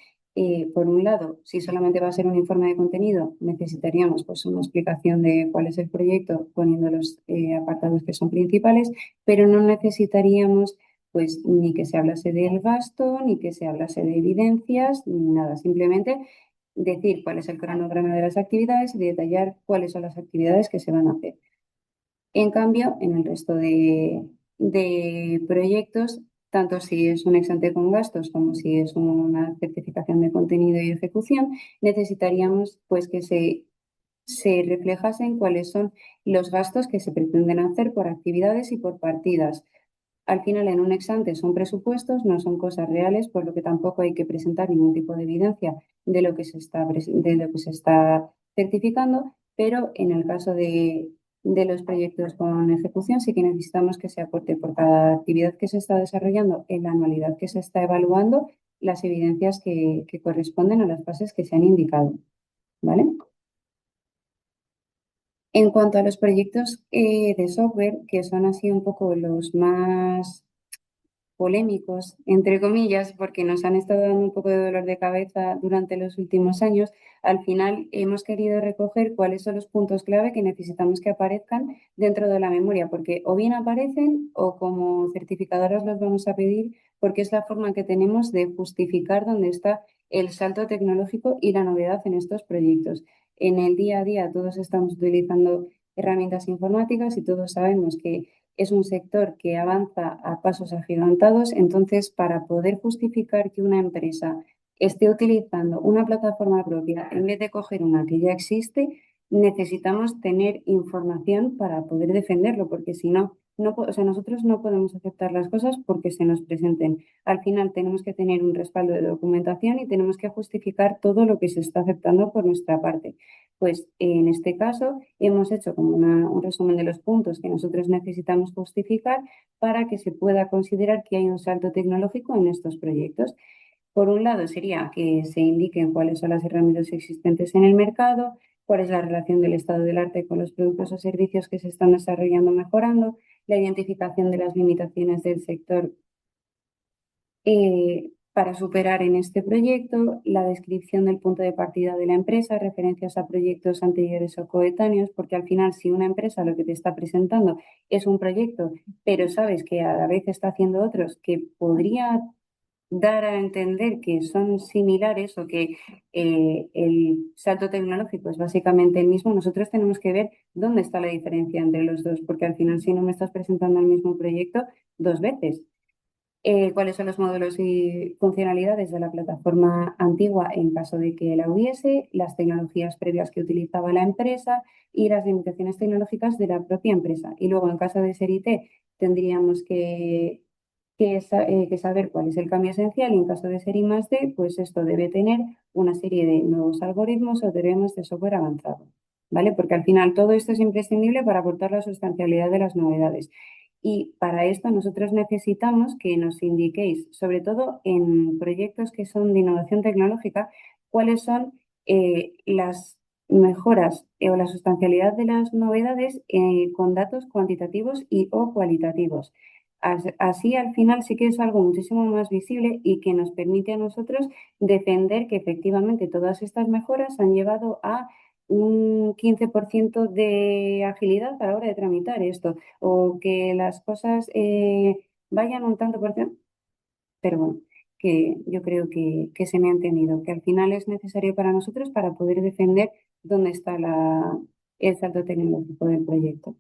Por un lado, si solamente va a ser un informe de contenido, necesitaríamos pues, una explicación de cuál es el proyecto poniendo los apartados que son principales, pero no necesitaríamos pues, ni que se hablase del gasto, ni que se hablase de evidencias, ni nada. Simplemente decir cuál es el cronograma de las actividades y detallar cuáles son las actividades que se van a hacer. En cambio, en el resto de proyectos, tanto si es un ex ante con gastos como si es una certificación de contenido y ejecución, necesitaríamos pues que se reflejasen cuáles son los gastos que se pretenden hacer por actividades y por partidas. Al final, en un ex ante son presupuestos, no son cosas reales, por lo que tampoco hay que presentar ningún tipo de evidencia de lo que de lo que se está certificando, pero en el caso de los proyectos con ejecución sí que necesitamos que se aporte por cada actividad que se está desarrollando en la anualidad que se está evaluando las evidencias que corresponden a las fases que se han indicado. ¿Vale? En cuanto a los proyectos de software, que son así un poco los más polémicos, entre comillas, porque nos han estado dando un poco de dolor de cabeza durante los últimos años, al final hemos querido recoger cuáles son los puntos clave que necesitamos que aparezcan dentro de la memoria, porque o bien aparecen o como certificadoras los vamos a pedir, porque es la forma que tenemos de justificar dónde está el salto tecnológico y la novedad en estos proyectos. En el día a día todos estamos utilizando herramientas informáticas y todos sabemos que es un sector que avanza a pasos agigantados, entonces para poder justificar que una empresa esté utilizando una plataforma propia en vez de coger una que ya existe, necesitamos tener información para poder defenderlo, porque si no, o sea, nosotros no podemos aceptar las cosas porque se nos presenten. Al final tenemos que tener un respaldo de documentación y tenemos que justificar todo lo que se está aceptando por nuestra parte. Pues en este caso hemos hecho como un resumen de los puntos que nosotros necesitamos justificar para que se pueda considerar que hay un salto tecnológico en estos proyectos. Por un lado sería que se indiquen cuáles son las herramientas existentes en el mercado, cuál es la relación del estado del arte con los productos o servicios que se están desarrollando o mejorando, la identificación de las limitaciones del sector para superar en este proyecto, la descripción del punto de partida de la empresa, referencias a proyectos anteriores o coetáneos, porque al final si una empresa lo que te está presentando es un proyecto, pero sabes que a la vez está haciendo otros que podría dar a entender que son similares o que el salto tecnológico es básicamente el mismo, nosotros tenemos que ver dónde está la diferencia entre los dos, porque al final si no me estás presentando el mismo proyecto dos veces. cuáles son los módulos y funcionalidades de la plataforma antigua en caso de que la hubiese, las tecnologías previas que utilizaba la empresa y las limitaciones tecnológicas de la propia empresa. Y luego, en caso de ser IT, tendríamos que saber cuál es el cambio esencial y en caso de ser I+D, pues esto debe tener una serie de nuevos algoritmos o teoremas de software avanzado, ¿vale? Porque al final todo esto es imprescindible para aportar la sustancialidad de las novedades. Y para esto nosotros necesitamos que nos indiquéis, sobre todo en proyectos que son de innovación tecnológica, cuáles son las mejoras o la sustancialidad de las novedades con datos cuantitativos y o cualitativos. Así, al final sí que es algo muchísimo más visible y que nos permite a nosotros defender que efectivamente todas estas mejoras han llevado a un 15% de agilidad a la hora de tramitar esto o que las cosas vayan un tanto por ciento, pero bueno, que yo creo que se me ha entendido, que al final es necesario para nosotros para poder defender dónde está el salto tecnológico del proyecto.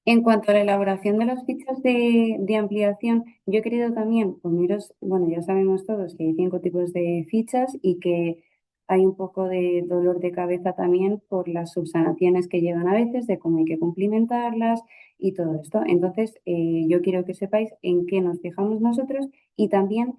En cuanto a la elaboración de las fichas de ampliación, yo he querido también poneros, bueno, ya sabemos todos que hay 5 tipos de fichas y que hay un poco de dolor de cabeza también por las subsanaciones que llegan a veces, de cómo hay que cumplimentarlas y todo esto. Entonces, yo quiero que sepáis en qué nos fijamos nosotros y también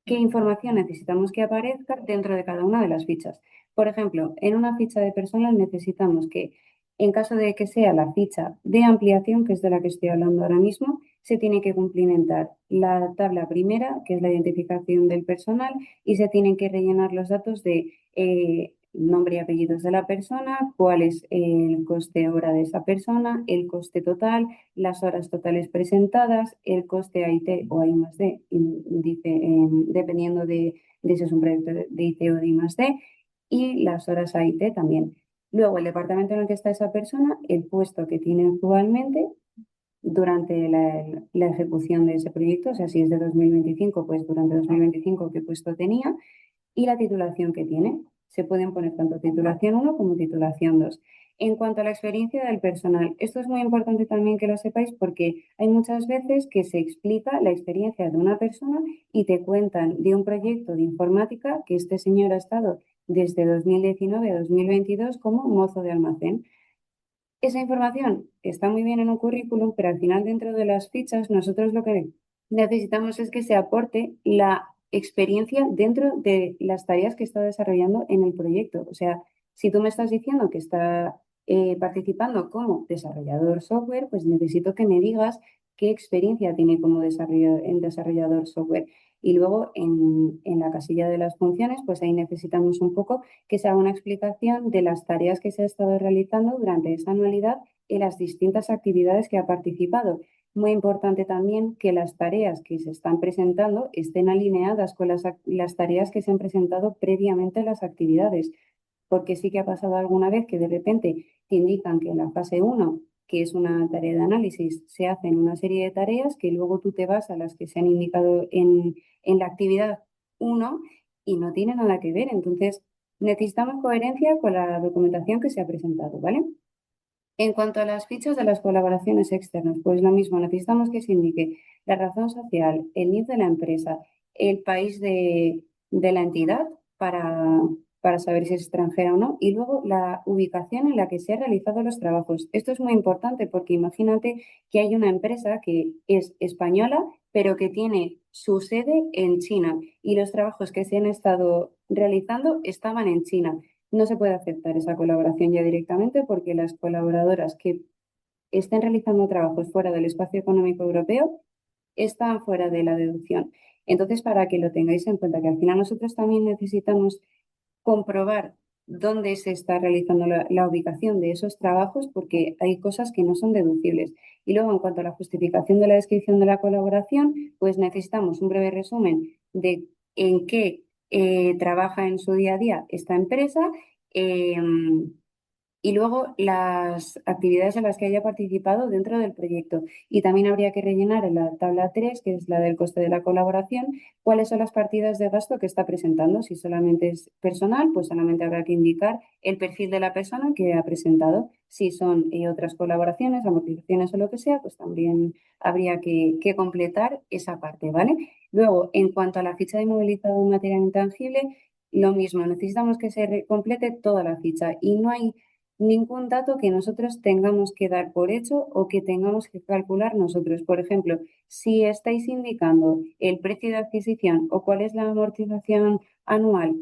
qué información necesitamos que aparezca dentro de cada una de las fichas. Por ejemplo, en una ficha de personal necesitamos que, en caso de que sea la ficha de ampliación, que es de la que estoy hablando ahora mismo, se tiene que cumplimentar la tabla primera, que es la identificación del personal, y se tienen que rellenar los datos de nombre y apellidos de la persona, cuál es el coste hora de esa persona, el coste total, las horas totales presentadas, el coste AIT o I+D, dependiendo de si es un proyecto de IT o de I+D, y las horas AIT también. Luego, el departamento en el que está esa persona, el puesto que tiene actualmente durante la ejecución de ese proyecto, o sea, si es de 2025, pues durante 2025 qué puesto tenía, y la titulación que tiene. Se pueden poner tanto titulación 1 como titulación 2. En cuanto a la experiencia del personal, esto es muy importante también que lo sepáis porque hay muchas veces que se explica la experiencia de una persona y te cuentan de un proyecto de informática que este señor ha estado desde 2019 a 2022 como mozo de almacén. Esa información está muy bien en un currículum, pero al final dentro de las fichas nosotros lo que necesitamos es que se aporte la experiencia dentro de las tareas que está desarrollando en el proyecto. O sea, si tú me estás diciendo que está participando como desarrollador software, pues necesito que me digas qué experiencia tiene como desarrollador software. Y luego en la casilla de las funciones, pues ahí necesitamos un poco que se haga una explicación de las tareas que se ha estado realizando durante esa anualidad y las distintas actividades que ha participado. Muy importante también que las tareas que se están presentando estén alineadas con las tareas que se han presentado previamente a las actividades, porque sí que ha pasado alguna vez que de repente te indican que en la fase 1, que es una tarea de análisis, se hacen una serie de tareas que luego tú te vas a las que se han indicado en la actividad 1 y no tiene nada que ver. Entonces, necesitamos coherencia con la documentación que se ha presentado, ¿vale? En cuanto a las fichas de las colaboraciones externas, pues lo mismo, necesitamos que se indique la razón social, el NIF de la empresa, el país de la entidad para saber si es extranjera o no, y luego la ubicación en la que se han realizado los trabajos. Esto es muy importante porque imagínate que hay una empresa que es española, pero que tiene su sede en China y los trabajos que se han estado realizando estaban en China. No se puede aceptar esa colaboración ya directamente porque las colaboradoras que estén realizando trabajos fuera del espacio económico europeo están fuera de la deducción. Entonces, para que lo tengáis en cuenta, que al final nosotros también necesitamos comprobar dónde se está realizando la ubicación de esos trabajos porque hay cosas que no son deducibles. Y luego, en cuanto a la justificación de la descripción de la colaboración, pues necesitamos un breve resumen de en qué trabaja en su día a día esta empresa y luego las actividades en las que haya participado dentro del proyecto. Y también habría que rellenar en la tabla 3, que es la del coste de la colaboración, cuáles son las partidas de gasto que está presentando. Si solamente es personal, pues solamente habrá que indicar el perfil de la persona que ha presentado. Si son otras colaboraciones, amortizaciones o lo que sea, pues también habría que completar esa parte, ¿vale? Luego, en cuanto a la ficha de inmovilizado de material intangible, lo mismo, necesitamos que se complete toda la ficha y no hay ningún dato que nosotros tengamos que dar por hecho o que tengamos que calcular nosotros. Por ejemplo, si estáis indicando el precio de adquisición o cuál es la amortización anual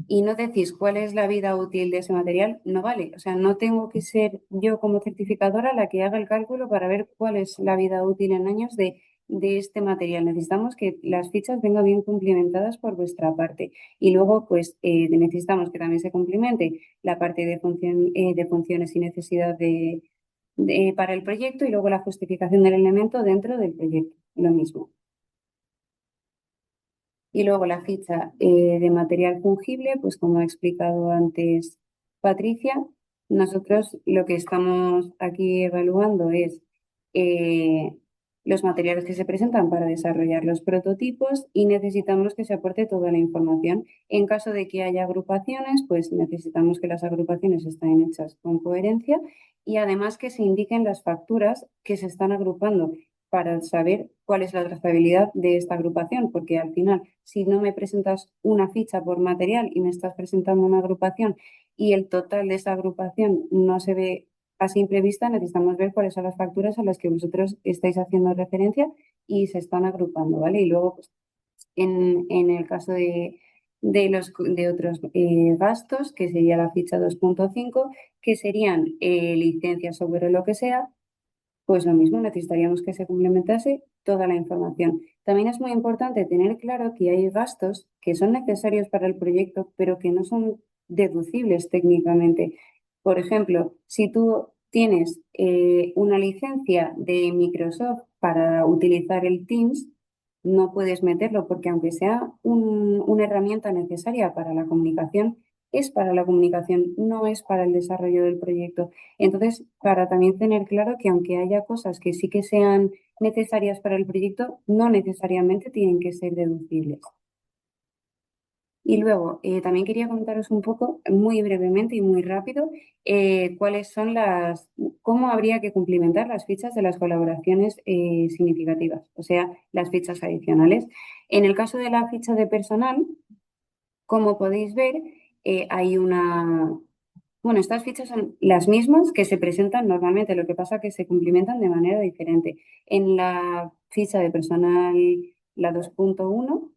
y no decís cuál es la vida útil de ese material, no vale. O sea, no tengo que ser yo como certificadora la que haga el cálculo para ver cuál es la vida útil en años de este material. Necesitamos que las fichas vengan bien cumplimentadas por vuestra parte. Y luego, pues, necesitamos que también se cumplimente la parte de funciones y necesidad para el proyecto y luego la justificación del elemento dentro del proyecto. Lo mismo. Y luego la ficha de material fungible, pues como ha explicado antes Patricia, nosotros lo que estamos aquí evaluando es eh, los materiales que se presentan para desarrollar los prototipos y necesitamos que se aporte toda la información. En caso de que haya agrupaciones, pues necesitamos que las agrupaciones estén hechas con coherencia y además que se indiquen las facturas que se están agrupando para saber cuál es la trazabilidad de esta agrupación, porque al final, si no me presentas una ficha por material y me estás presentando una agrupación y el total de esa agrupación no se ve a simple vista, necesitamos ver cuáles son las facturas a las que vosotros estáis haciendo referencia y se están agrupando, ¿vale? Y luego, pues, en el caso de otros gastos, que sería la ficha 2.5, que serían licencias sobre lo que sea, pues lo mismo, necesitaríamos que se complementase toda la información. También es muy importante tener claro que hay gastos que son necesarios para el proyecto, pero que no son deducibles técnicamente. Por ejemplo, si tú tienes una licencia de Microsoft para utilizar el Teams, no puedes meterlo porque aunque sea una herramienta necesaria para la comunicación, es para la comunicación, no es para el desarrollo del proyecto. Entonces, para también tener claro que aunque haya cosas que sí que sean necesarias para el proyecto, no necesariamente tienen que ser deducibles. Y luego, también quería comentaros un poco, muy brevemente y muy rápido, cuáles son cómo habría que cumplimentar las fichas de las colaboraciones significativas, o sea, las fichas adicionales. En el caso de la ficha de personal, como podéis ver, hay bueno, estas fichas son las mismas que se presentan normalmente, lo que pasa es que se cumplimentan de manera diferente. En la ficha de personal, la 2.1,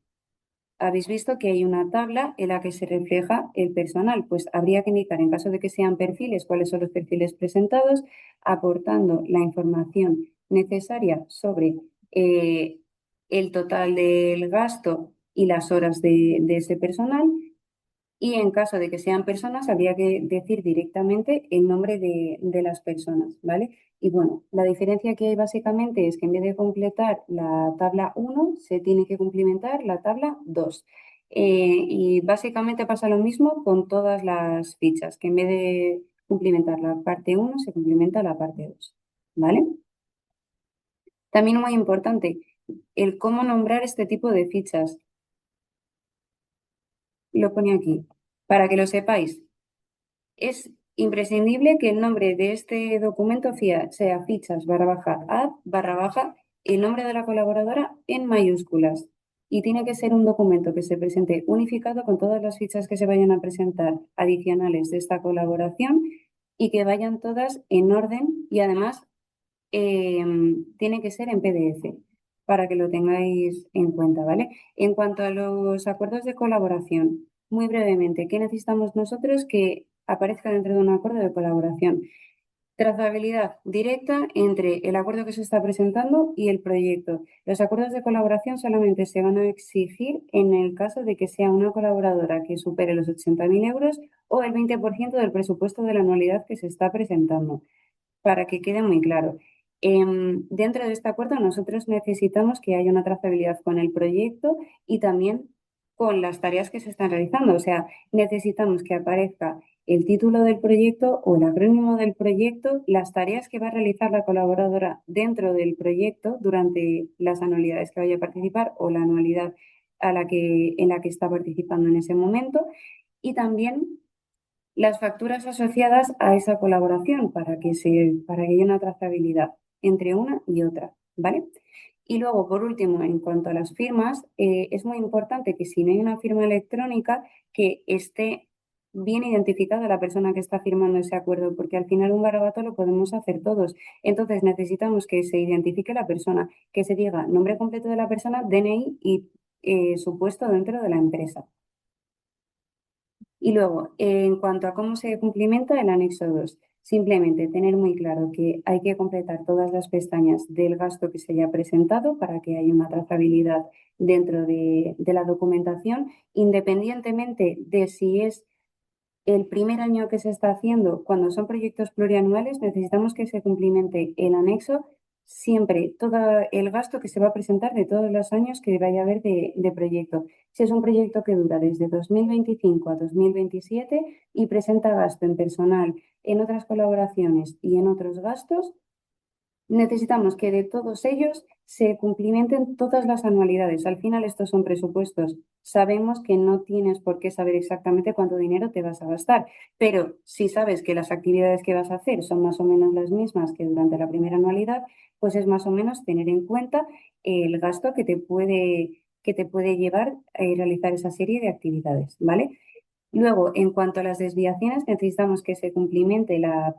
habéis visto que hay una tabla en la que se refleja el personal, pues habría que indicar, en caso de que sean perfiles, cuáles son los perfiles presentados, aportando la información necesaria sobre el total del gasto y las horas de ese personal. Y en caso de que sean personas, habría que decir directamente el nombre de las personas, ¿vale? Y bueno, la diferencia que hay básicamente es que en vez de completar la tabla 1, se tiene que cumplimentar la tabla 2. Y básicamente pasa lo mismo con todas las fichas, que en vez de cumplimentar la parte 1, se cumplimenta la parte 2, ¿vale? También muy importante, el cómo nombrar este tipo de fichas. Lo pone aquí, para que lo sepáis. Es imprescindible que el nombre de este documento sea fichas barra baja add barra baja el nombre de la colaboradora en mayúsculas. Y tiene que ser un documento que se presente unificado con todas las fichas que se vayan a presentar adicionales de esta colaboración y que vayan todas en orden y además tiene que ser en PDF para que lo tengáis en cuenta, ¿vale? En cuanto a los acuerdos de colaboración, muy brevemente, ¿qué necesitamos nosotros que aparezca dentro de un acuerdo de colaboración? Trazabilidad directa entre el acuerdo que se está presentando y el proyecto. Los acuerdos de colaboración solamente se van a exigir en el caso de que sea una colaboradora que supere los 80.000 euros o el 20% del presupuesto de la anualidad que se está presentando, para que quede muy claro. Dentro de este acuerdo nosotros necesitamos que haya una trazabilidad con el proyecto y también con las tareas que se están realizando. O sea, necesitamos que aparezca el título del proyecto o el acrónimo del proyecto, las tareas que va a realizar la colaboradora dentro del proyecto durante las anualidades que vaya a participar o la anualidad en la que está participando en ese momento, y también las facturas asociadas a esa colaboración para que haya una trazabilidad entre una y otra, ¿vale? Y luego, por último, en cuanto a las firmas, es muy importante que si no hay una firma electrónica, que esté bien identificada la persona que está firmando ese acuerdo, porque al final un garabato lo podemos hacer todos. Entonces necesitamos que se identifique la persona, que se diga nombre completo de la persona, DNI y su puesto dentro de la empresa. Y luego, en cuanto a cómo se cumplimenta el anexo 2, simplemente tener muy claro que hay que completar todas las pestañas del gasto que se haya presentado para que haya una trazabilidad dentro de la documentación, independientemente de si es el primer año que se está haciendo. Cuando son proyectos plurianuales, necesitamos que se cumplimente el anexo siempre, todo el gasto que se va a presentar de todos los años que vaya a haber de proyecto. Si es un proyecto que dura desde 2025 a 2027 y presenta gasto en personal, en otras colaboraciones y en otros gastos, necesitamos que de todos ellos se cumplimenten todas las anualidades. Al final, estos son presupuestos. Sabemos que no tienes por qué saber exactamente cuánto dinero te vas a gastar, pero si sabes que las actividades que vas a hacer son más o menos las mismas que durante la primera anualidad, pues es más o menos tener en cuenta el gasto que te puede llevar a realizar esa serie de actividades, ¿vale? Luego, en cuanto a las desviaciones, necesitamos que se cumplimente la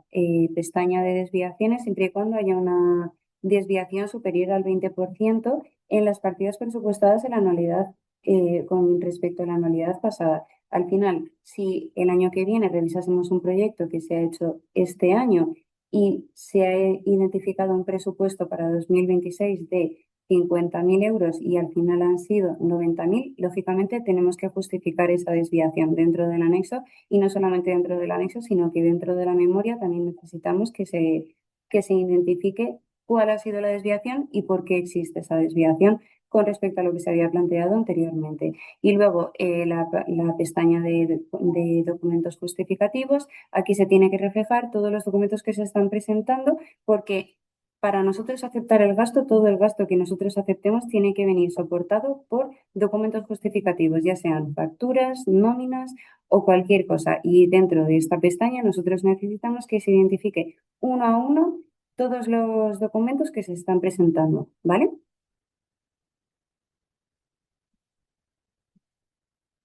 pestaña de desviaciones siempre y cuando haya una desviación superior al 20% en las partidas presupuestadas en la anualidad con respecto a la anualidad pasada. Al final, si el año que viene revisásemos un proyecto que se ha hecho este año y se ha identificado un presupuesto para 2026 de 50.000 euros y al final han sido 90.000, lógicamente tenemos que justificar esa desviación dentro del anexo, y no solamente dentro del anexo, sino que dentro de la memoria también necesitamos que se identifique cuál ha sido la desviación y por qué existe esa desviación con respecto a lo que se había planteado anteriormente. Y luego la pestaña de documentos justificativos, aquí se tiene que reflejar todos los documentos que se están presentando, porque para nosotros aceptar el gasto, todo el gasto que nosotros aceptemos tiene que venir soportado por documentos justificativos, ya sean facturas, nóminas o cualquier cosa. Y dentro de esta pestaña nosotros necesitamos que se identifique uno a uno todos los documentos que se están presentando, ¿vale?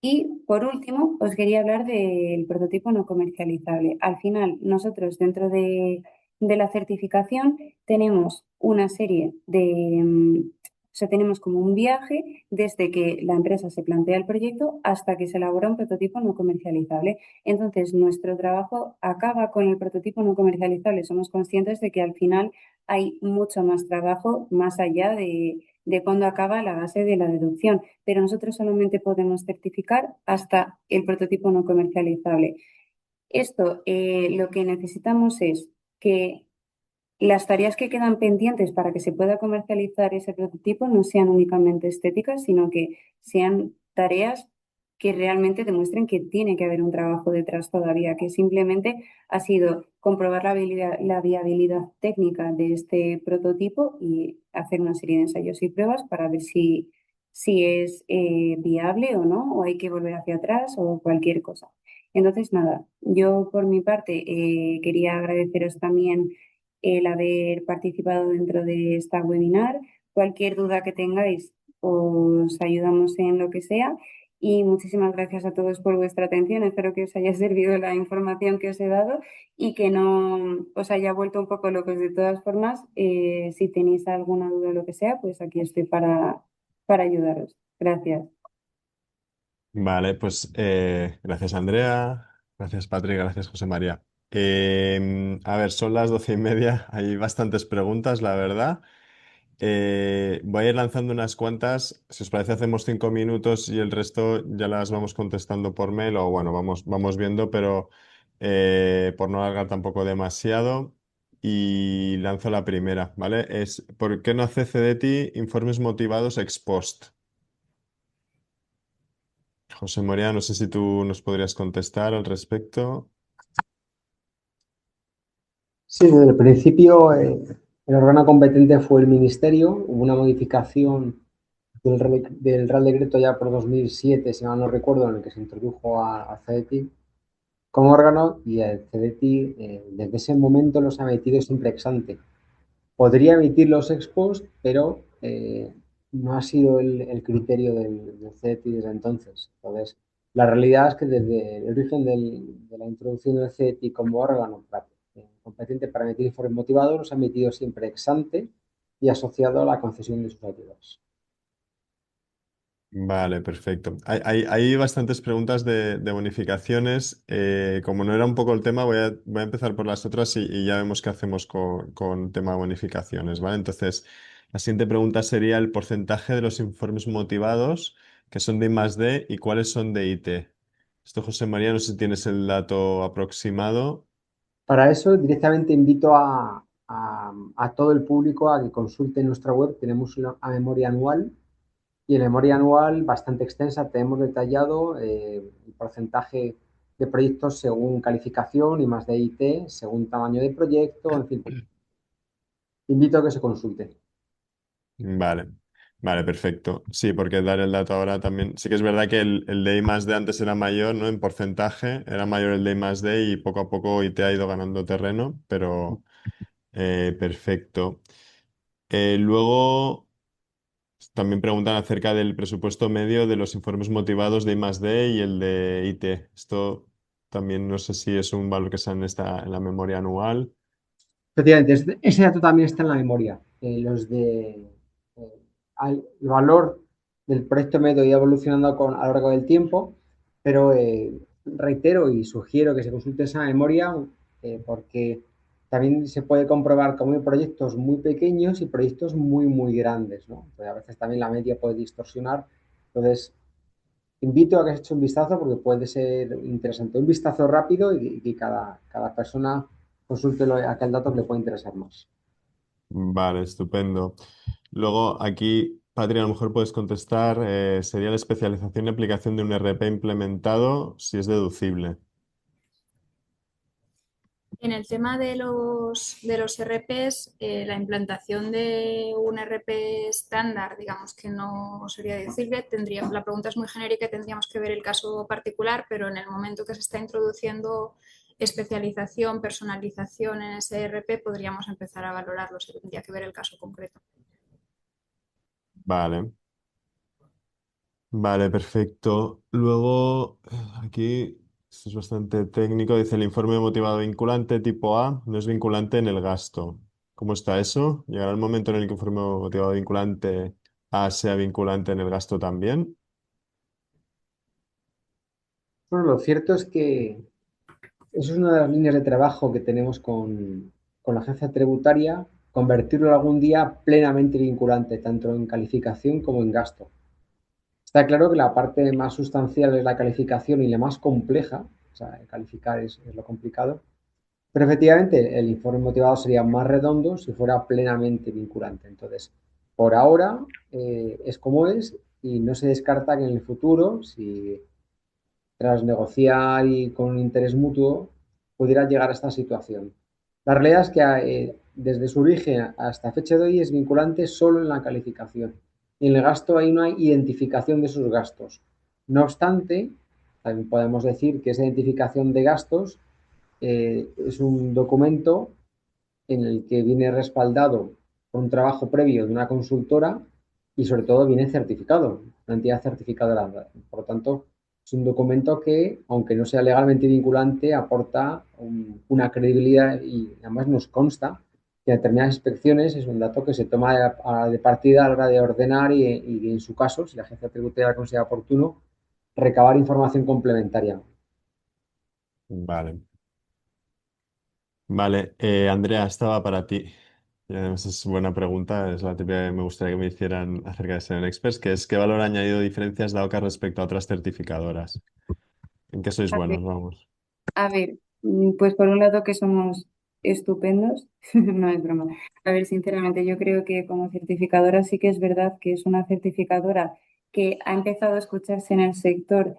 Y por último, os quería hablar del prototipo no comercializable. Al final, nosotros dentro de la certificación tenemos una serie o sea, tenemos como un viaje desde que la empresa se plantea el proyecto hasta que se elabora un prototipo no comercializable. Entonces, nuestro trabajo acaba con el prototipo no comercializable. Somos conscientes de que al final hay mucho más trabajo más allá de cuando acaba la base de la deducción, pero nosotros solamente podemos certificar hasta el prototipo no comercializable. Esto lo que necesitamos es que las tareas que quedan pendientes para que se pueda comercializar ese prototipo no sean únicamente estéticas, sino que sean tareas que realmente demuestren que tiene que haber un trabajo detrás todavía, que simplemente ha sido comprobar la viabilidad técnica de este prototipo y hacer una serie de ensayos y pruebas para ver si es viable o no, o hay que volver hacia atrás o cualquier cosa. Entonces, nada, yo por mi parte quería agradeceros también el haber participado dentro de esta webinar. Cualquier duda que tengáis, os ayudamos en lo que sea. Y muchísimas gracias a todos por vuestra atención. Espero que os haya servido la información que os he dado y que no os haya vuelto un poco locos. De todas formas, si tenéis alguna duda o lo que sea, pues aquí estoy para ayudaros. Gracias. Vale, pues gracias Andrea, gracias Patrick, gracias José María. A ver, son las 12:30, hay bastantes preguntas, la verdad. Voy a ir lanzando unas cuantas. Si os parece, hacemos 5 minutos y el resto ya las vamos contestando por mail o bueno, vamos viendo, pero por no alargar tampoco demasiado. Y lanzo la primera, ¿vale? Es ¿por qué no hace CDTI informes motivados ex post? José María, no sé si tú nos podrías contestar al respecto. Sí, desde el principio el órgano competente fue el Ministerio. Hubo una modificación del Real Decreto ya por 2007, si mal no recuerdo, en el que se introdujo a CEDETI como órgano y el CEDETI desde ese momento los ha emitido siempre ex ante. Podría emitirlos ex post, pero no ha sido el criterio del CEDETI desde entonces. Entonces, la realidad es que desde el origen de la introducción del CEDETI como órgano competente para emitir informes motivados, los ha emitido siempre ex ante y asociado a la concesión de sus ayudas. Vale, perfecto. Hay bastantes preguntas de bonificaciones. Como no era un poco el tema, voy a empezar por las otras y ya vemos qué hacemos con tema de bonificaciones, ¿vale? Entonces, la siguiente pregunta sería el porcentaje de los informes motivados que son de I+D y cuáles son de IT. Esto, José María, no sé si tienes el dato aproximado. Para eso, directamente invito a todo el público a que consulte nuestra web. Tenemos una memoria anual y en la memoria anual bastante extensa tenemos detallado el porcentaje de proyectos según calificación y más de IT, según tamaño de proyecto, en fin. Invito a que se consulte. Vale, vale, perfecto. Sí, porque dar el dato ahora también. Sí que es verdad que el de I+D antes era mayor, ¿no? En porcentaje, era mayor el de I+D y poco a poco IT ha ido ganando terreno, pero perfecto. Luego también preguntan acerca del presupuesto medio de los informes motivados de I+D y el de IT. Esto también no sé si es un valor que está en la memoria anual. Efectivamente, ese dato también está en la memoria. El valor del proyecto medio ha ido evolucionando a lo largo del tiempo, pero reitero y sugiero que se consulte esa memoria porque también se puede comprobar cómo hay proyectos muy pequeños y proyectos muy, muy grandes, ¿no? Entonces, a veces también la media puede distorsionar. Entonces, invito a que se eche un vistazo porque puede ser interesante. Un vistazo rápido y cada persona consulte aquel dato que le puede interesar más. Vale, estupendo. Luego aquí, Patria, a lo mejor puedes contestar, sería la especialización y aplicación de un RP implementado si es deducible. En el tema de los RPs, la implantación de un RP estándar, digamos que no sería deducible, la pregunta es muy genérica y tendríamos que ver el caso particular, pero en el momento que se está introduciendo especialización, personalización en ese RP, podríamos empezar a valorarlo, se tendría que ver el caso concreto. Vale, vale, perfecto. Luego, aquí, esto es bastante técnico, dice el informe motivado vinculante tipo A no es vinculante en el gasto. ¿Cómo está eso? ¿Llegará el momento en el que el informe motivado vinculante A sea vinculante en el gasto también? Bueno, lo cierto es que eso es una de las líneas de trabajo que tenemos con la agencia tributaria, convertirlo algún día plenamente vinculante, tanto en calificación como en gasto. Está claro que la parte más sustancial es la calificación y la más compleja, o sea, calificar es lo complicado, pero efectivamente el informe motivado sería más redondo si fuera plenamente vinculante. Entonces, por ahora es como es y no se descarta que en el futuro, si tras negociar y con un interés mutuo, pudiera llegar a esta situación. La realidad es que desde su origen hasta fecha de hoy es vinculante solo en la calificación. Y en el gasto hay una identificación de sus gastos. No obstante, también podemos decir que esa identificación de gastos es un documento en el que viene respaldado por un trabajo previo de una consultora y sobre todo viene certificado, una entidad certificadora. Por lo tanto, es un documento que, aunque no sea legalmente vinculante, aporta una credibilidad y además nos consta que determinadas inspecciones es un dato que se toma de partida a la hora de ordenar y en su caso, si la agencia tributaria considera oportuno, recabar información complementaria. Vale. Vale, Andrea, estaba para ti. Y además es buena pregunta, es la típica que me gustaría que me hicieran acerca de Seven Experts, que es ¿qué valor ha añadido diferencias de AOCA respecto a otras certificadoras? ¿En qué sois A ver, buenos? Vamos. pues por un lado que somos estupendos, no es broma. A ver, sinceramente, yo creo que como certificadora sí que es verdad que es una certificadora que ha empezado a escucharse en el sector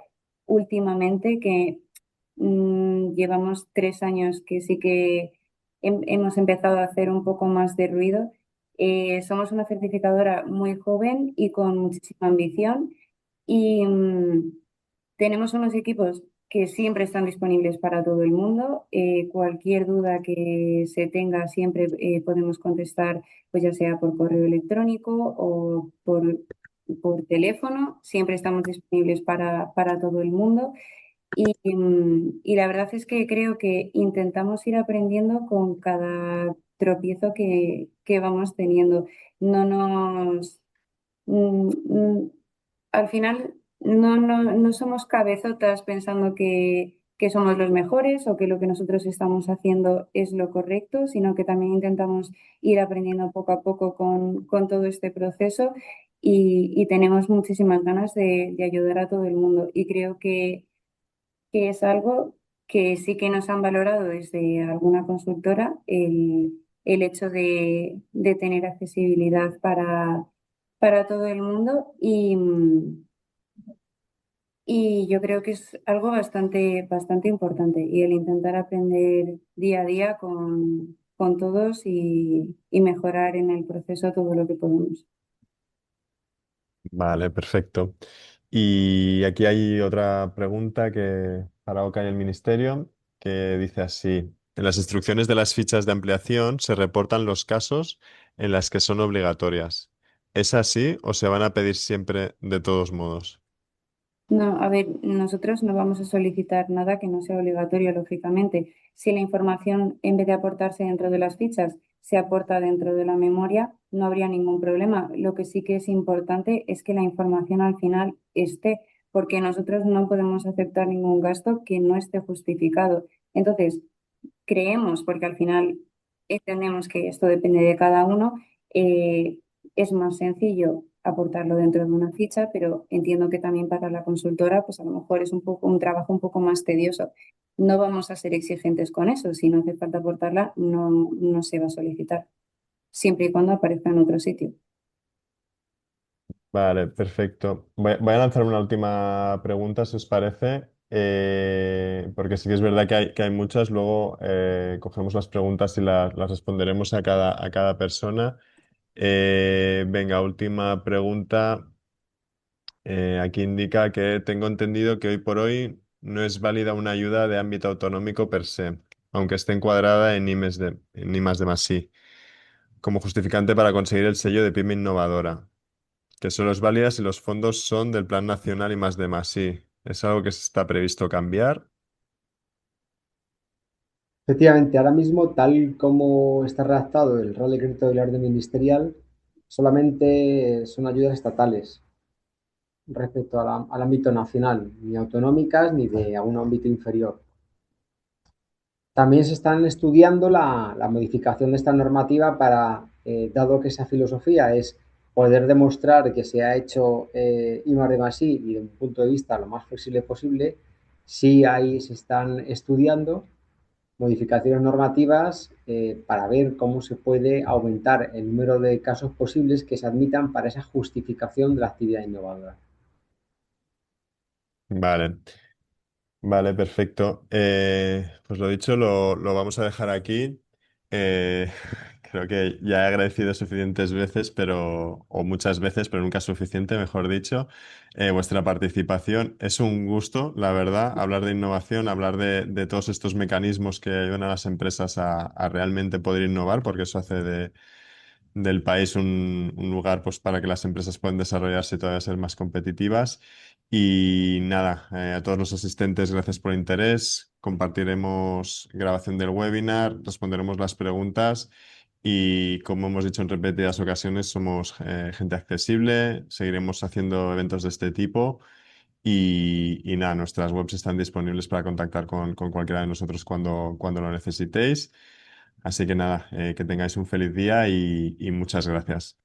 últimamente, que llevamos 3 años que sí que hemos empezado a hacer un poco más de ruido. Somos una certificadora muy joven y con muchísima ambición y tenemos unos equipos que siempre están disponibles para todo el mundo. Cualquier duda que se tenga siempre podemos contestar, pues ya sea por correo electrónico o por teléfono. Siempre estamos disponibles para todo el mundo. Y la verdad es que creo que intentamos ir aprendiendo con cada tropiezo que vamos teniendo. No nos... mm, mm, Al final no somos cabezotas pensando que somos los mejores o que lo que nosotros estamos haciendo es lo correcto, sino que también intentamos ir aprendiendo poco a poco con todo este proceso y tenemos muchísimas ganas de ayudar a todo el mundo. Y creo que es algo que sí que nos han valorado desde alguna consultora, el hecho de tener accesibilidad para todo el mundo y yo creo que es algo bastante importante y el intentar aprender día a día con todos y mejorar en el proceso todo lo que podemos. Vale, perfecto. Y aquí hay otra pregunta que para OCA y el Ministerio que dice así: en las instrucciones de las fichas de ampliación se reportan los casos en las que son obligatorias. ¿Es así o se van a pedir siempre de todos modos? No, a ver, nosotros no vamos a solicitar nada que no sea obligatorio, lógicamente. Si la información, en vez de aportarse dentro de las fichas, se aporta dentro de la memoria, no habría ningún problema. Lo que sí que es importante es que la información al final esté, porque nosotros no podemos aceptar ningún gasto que no esté justificado. Entonces, creemos, porque al final entendemos que esto depende de cada uno, eh, es más sencillo aportarlo dentro de una ficha, pero entiendo que también para la consultora, pues a lo mejor es un poco un trabajo un poco más tedioso. No vamos a ser exigentes con eso. Si no hace falta aportarla, no se va a solicitar, siempre y cuando aparezca en otro sitio. Vale, perfecto. Voy a lanzar una última pregunta, si os parece, porque sí que es verdad que hay muchas. Luego cogemos las preguntas y las responderemos a cada persona. Venga, última pregunta. Aquí indica que tengo entendido que hoy por hoy no es válida una ayuda de ámbito autonómico per se, aunque esté encuadrada en I+D+I, como justificante para conseguir el sello de pyme innovadora, que solo es válida si los fondos son del Plan Nacional I+D+I. ¿Es algo que se está previsto cambiar? Efectivamente, ahora mismo, tal como está redactado el Real Decreto del Orden Ministerial, solamente son ayudas estatales respecto al ámbito nacional, ni autonómicas ni de algún ámbito inferior. También se están estudiando la modificación de esta normativa para, dado que esa filosofía es poder demostrar que se ha hecho I más D más I y de un punto de vista lo más flexible posible, sí ahí se están estudiando modificaciones normativas para ver cómo se puede aumentar el número de casos posibles que se admitan para esa justificación de la actividad innovadora. Vale. Vale, perfecto. Pues lo dicho, lo vamos a dejar aquí. Eh, creo que ya he agradecido suficientes veces, o muchas veces, pero nunca es suficiente, mejor dicho, vuestra participación. Es un gusto, la verdad, hablar de innovación, hablar de todos estos mecanismos que ayudan a las empresas a realmente poder innovar, porque eso hace del país un lugar pues, para que las empresas puedan desarrollarse y todavía ser más competitivas. Y nada, a todos los asistentes, gracias por el interés. Compartiremos grabación del webinar, responderemos las preguntas y, como hemos dicho en repetidas ocasiones, somos gente accesible, seguiremos haciendo eventos de este tipo y nada, nuestras webs están disponibles para contactar con cualquiera de nosotros cuando lo necesitéis. Así que nada, que tengáis un feliz día y muchas gracias.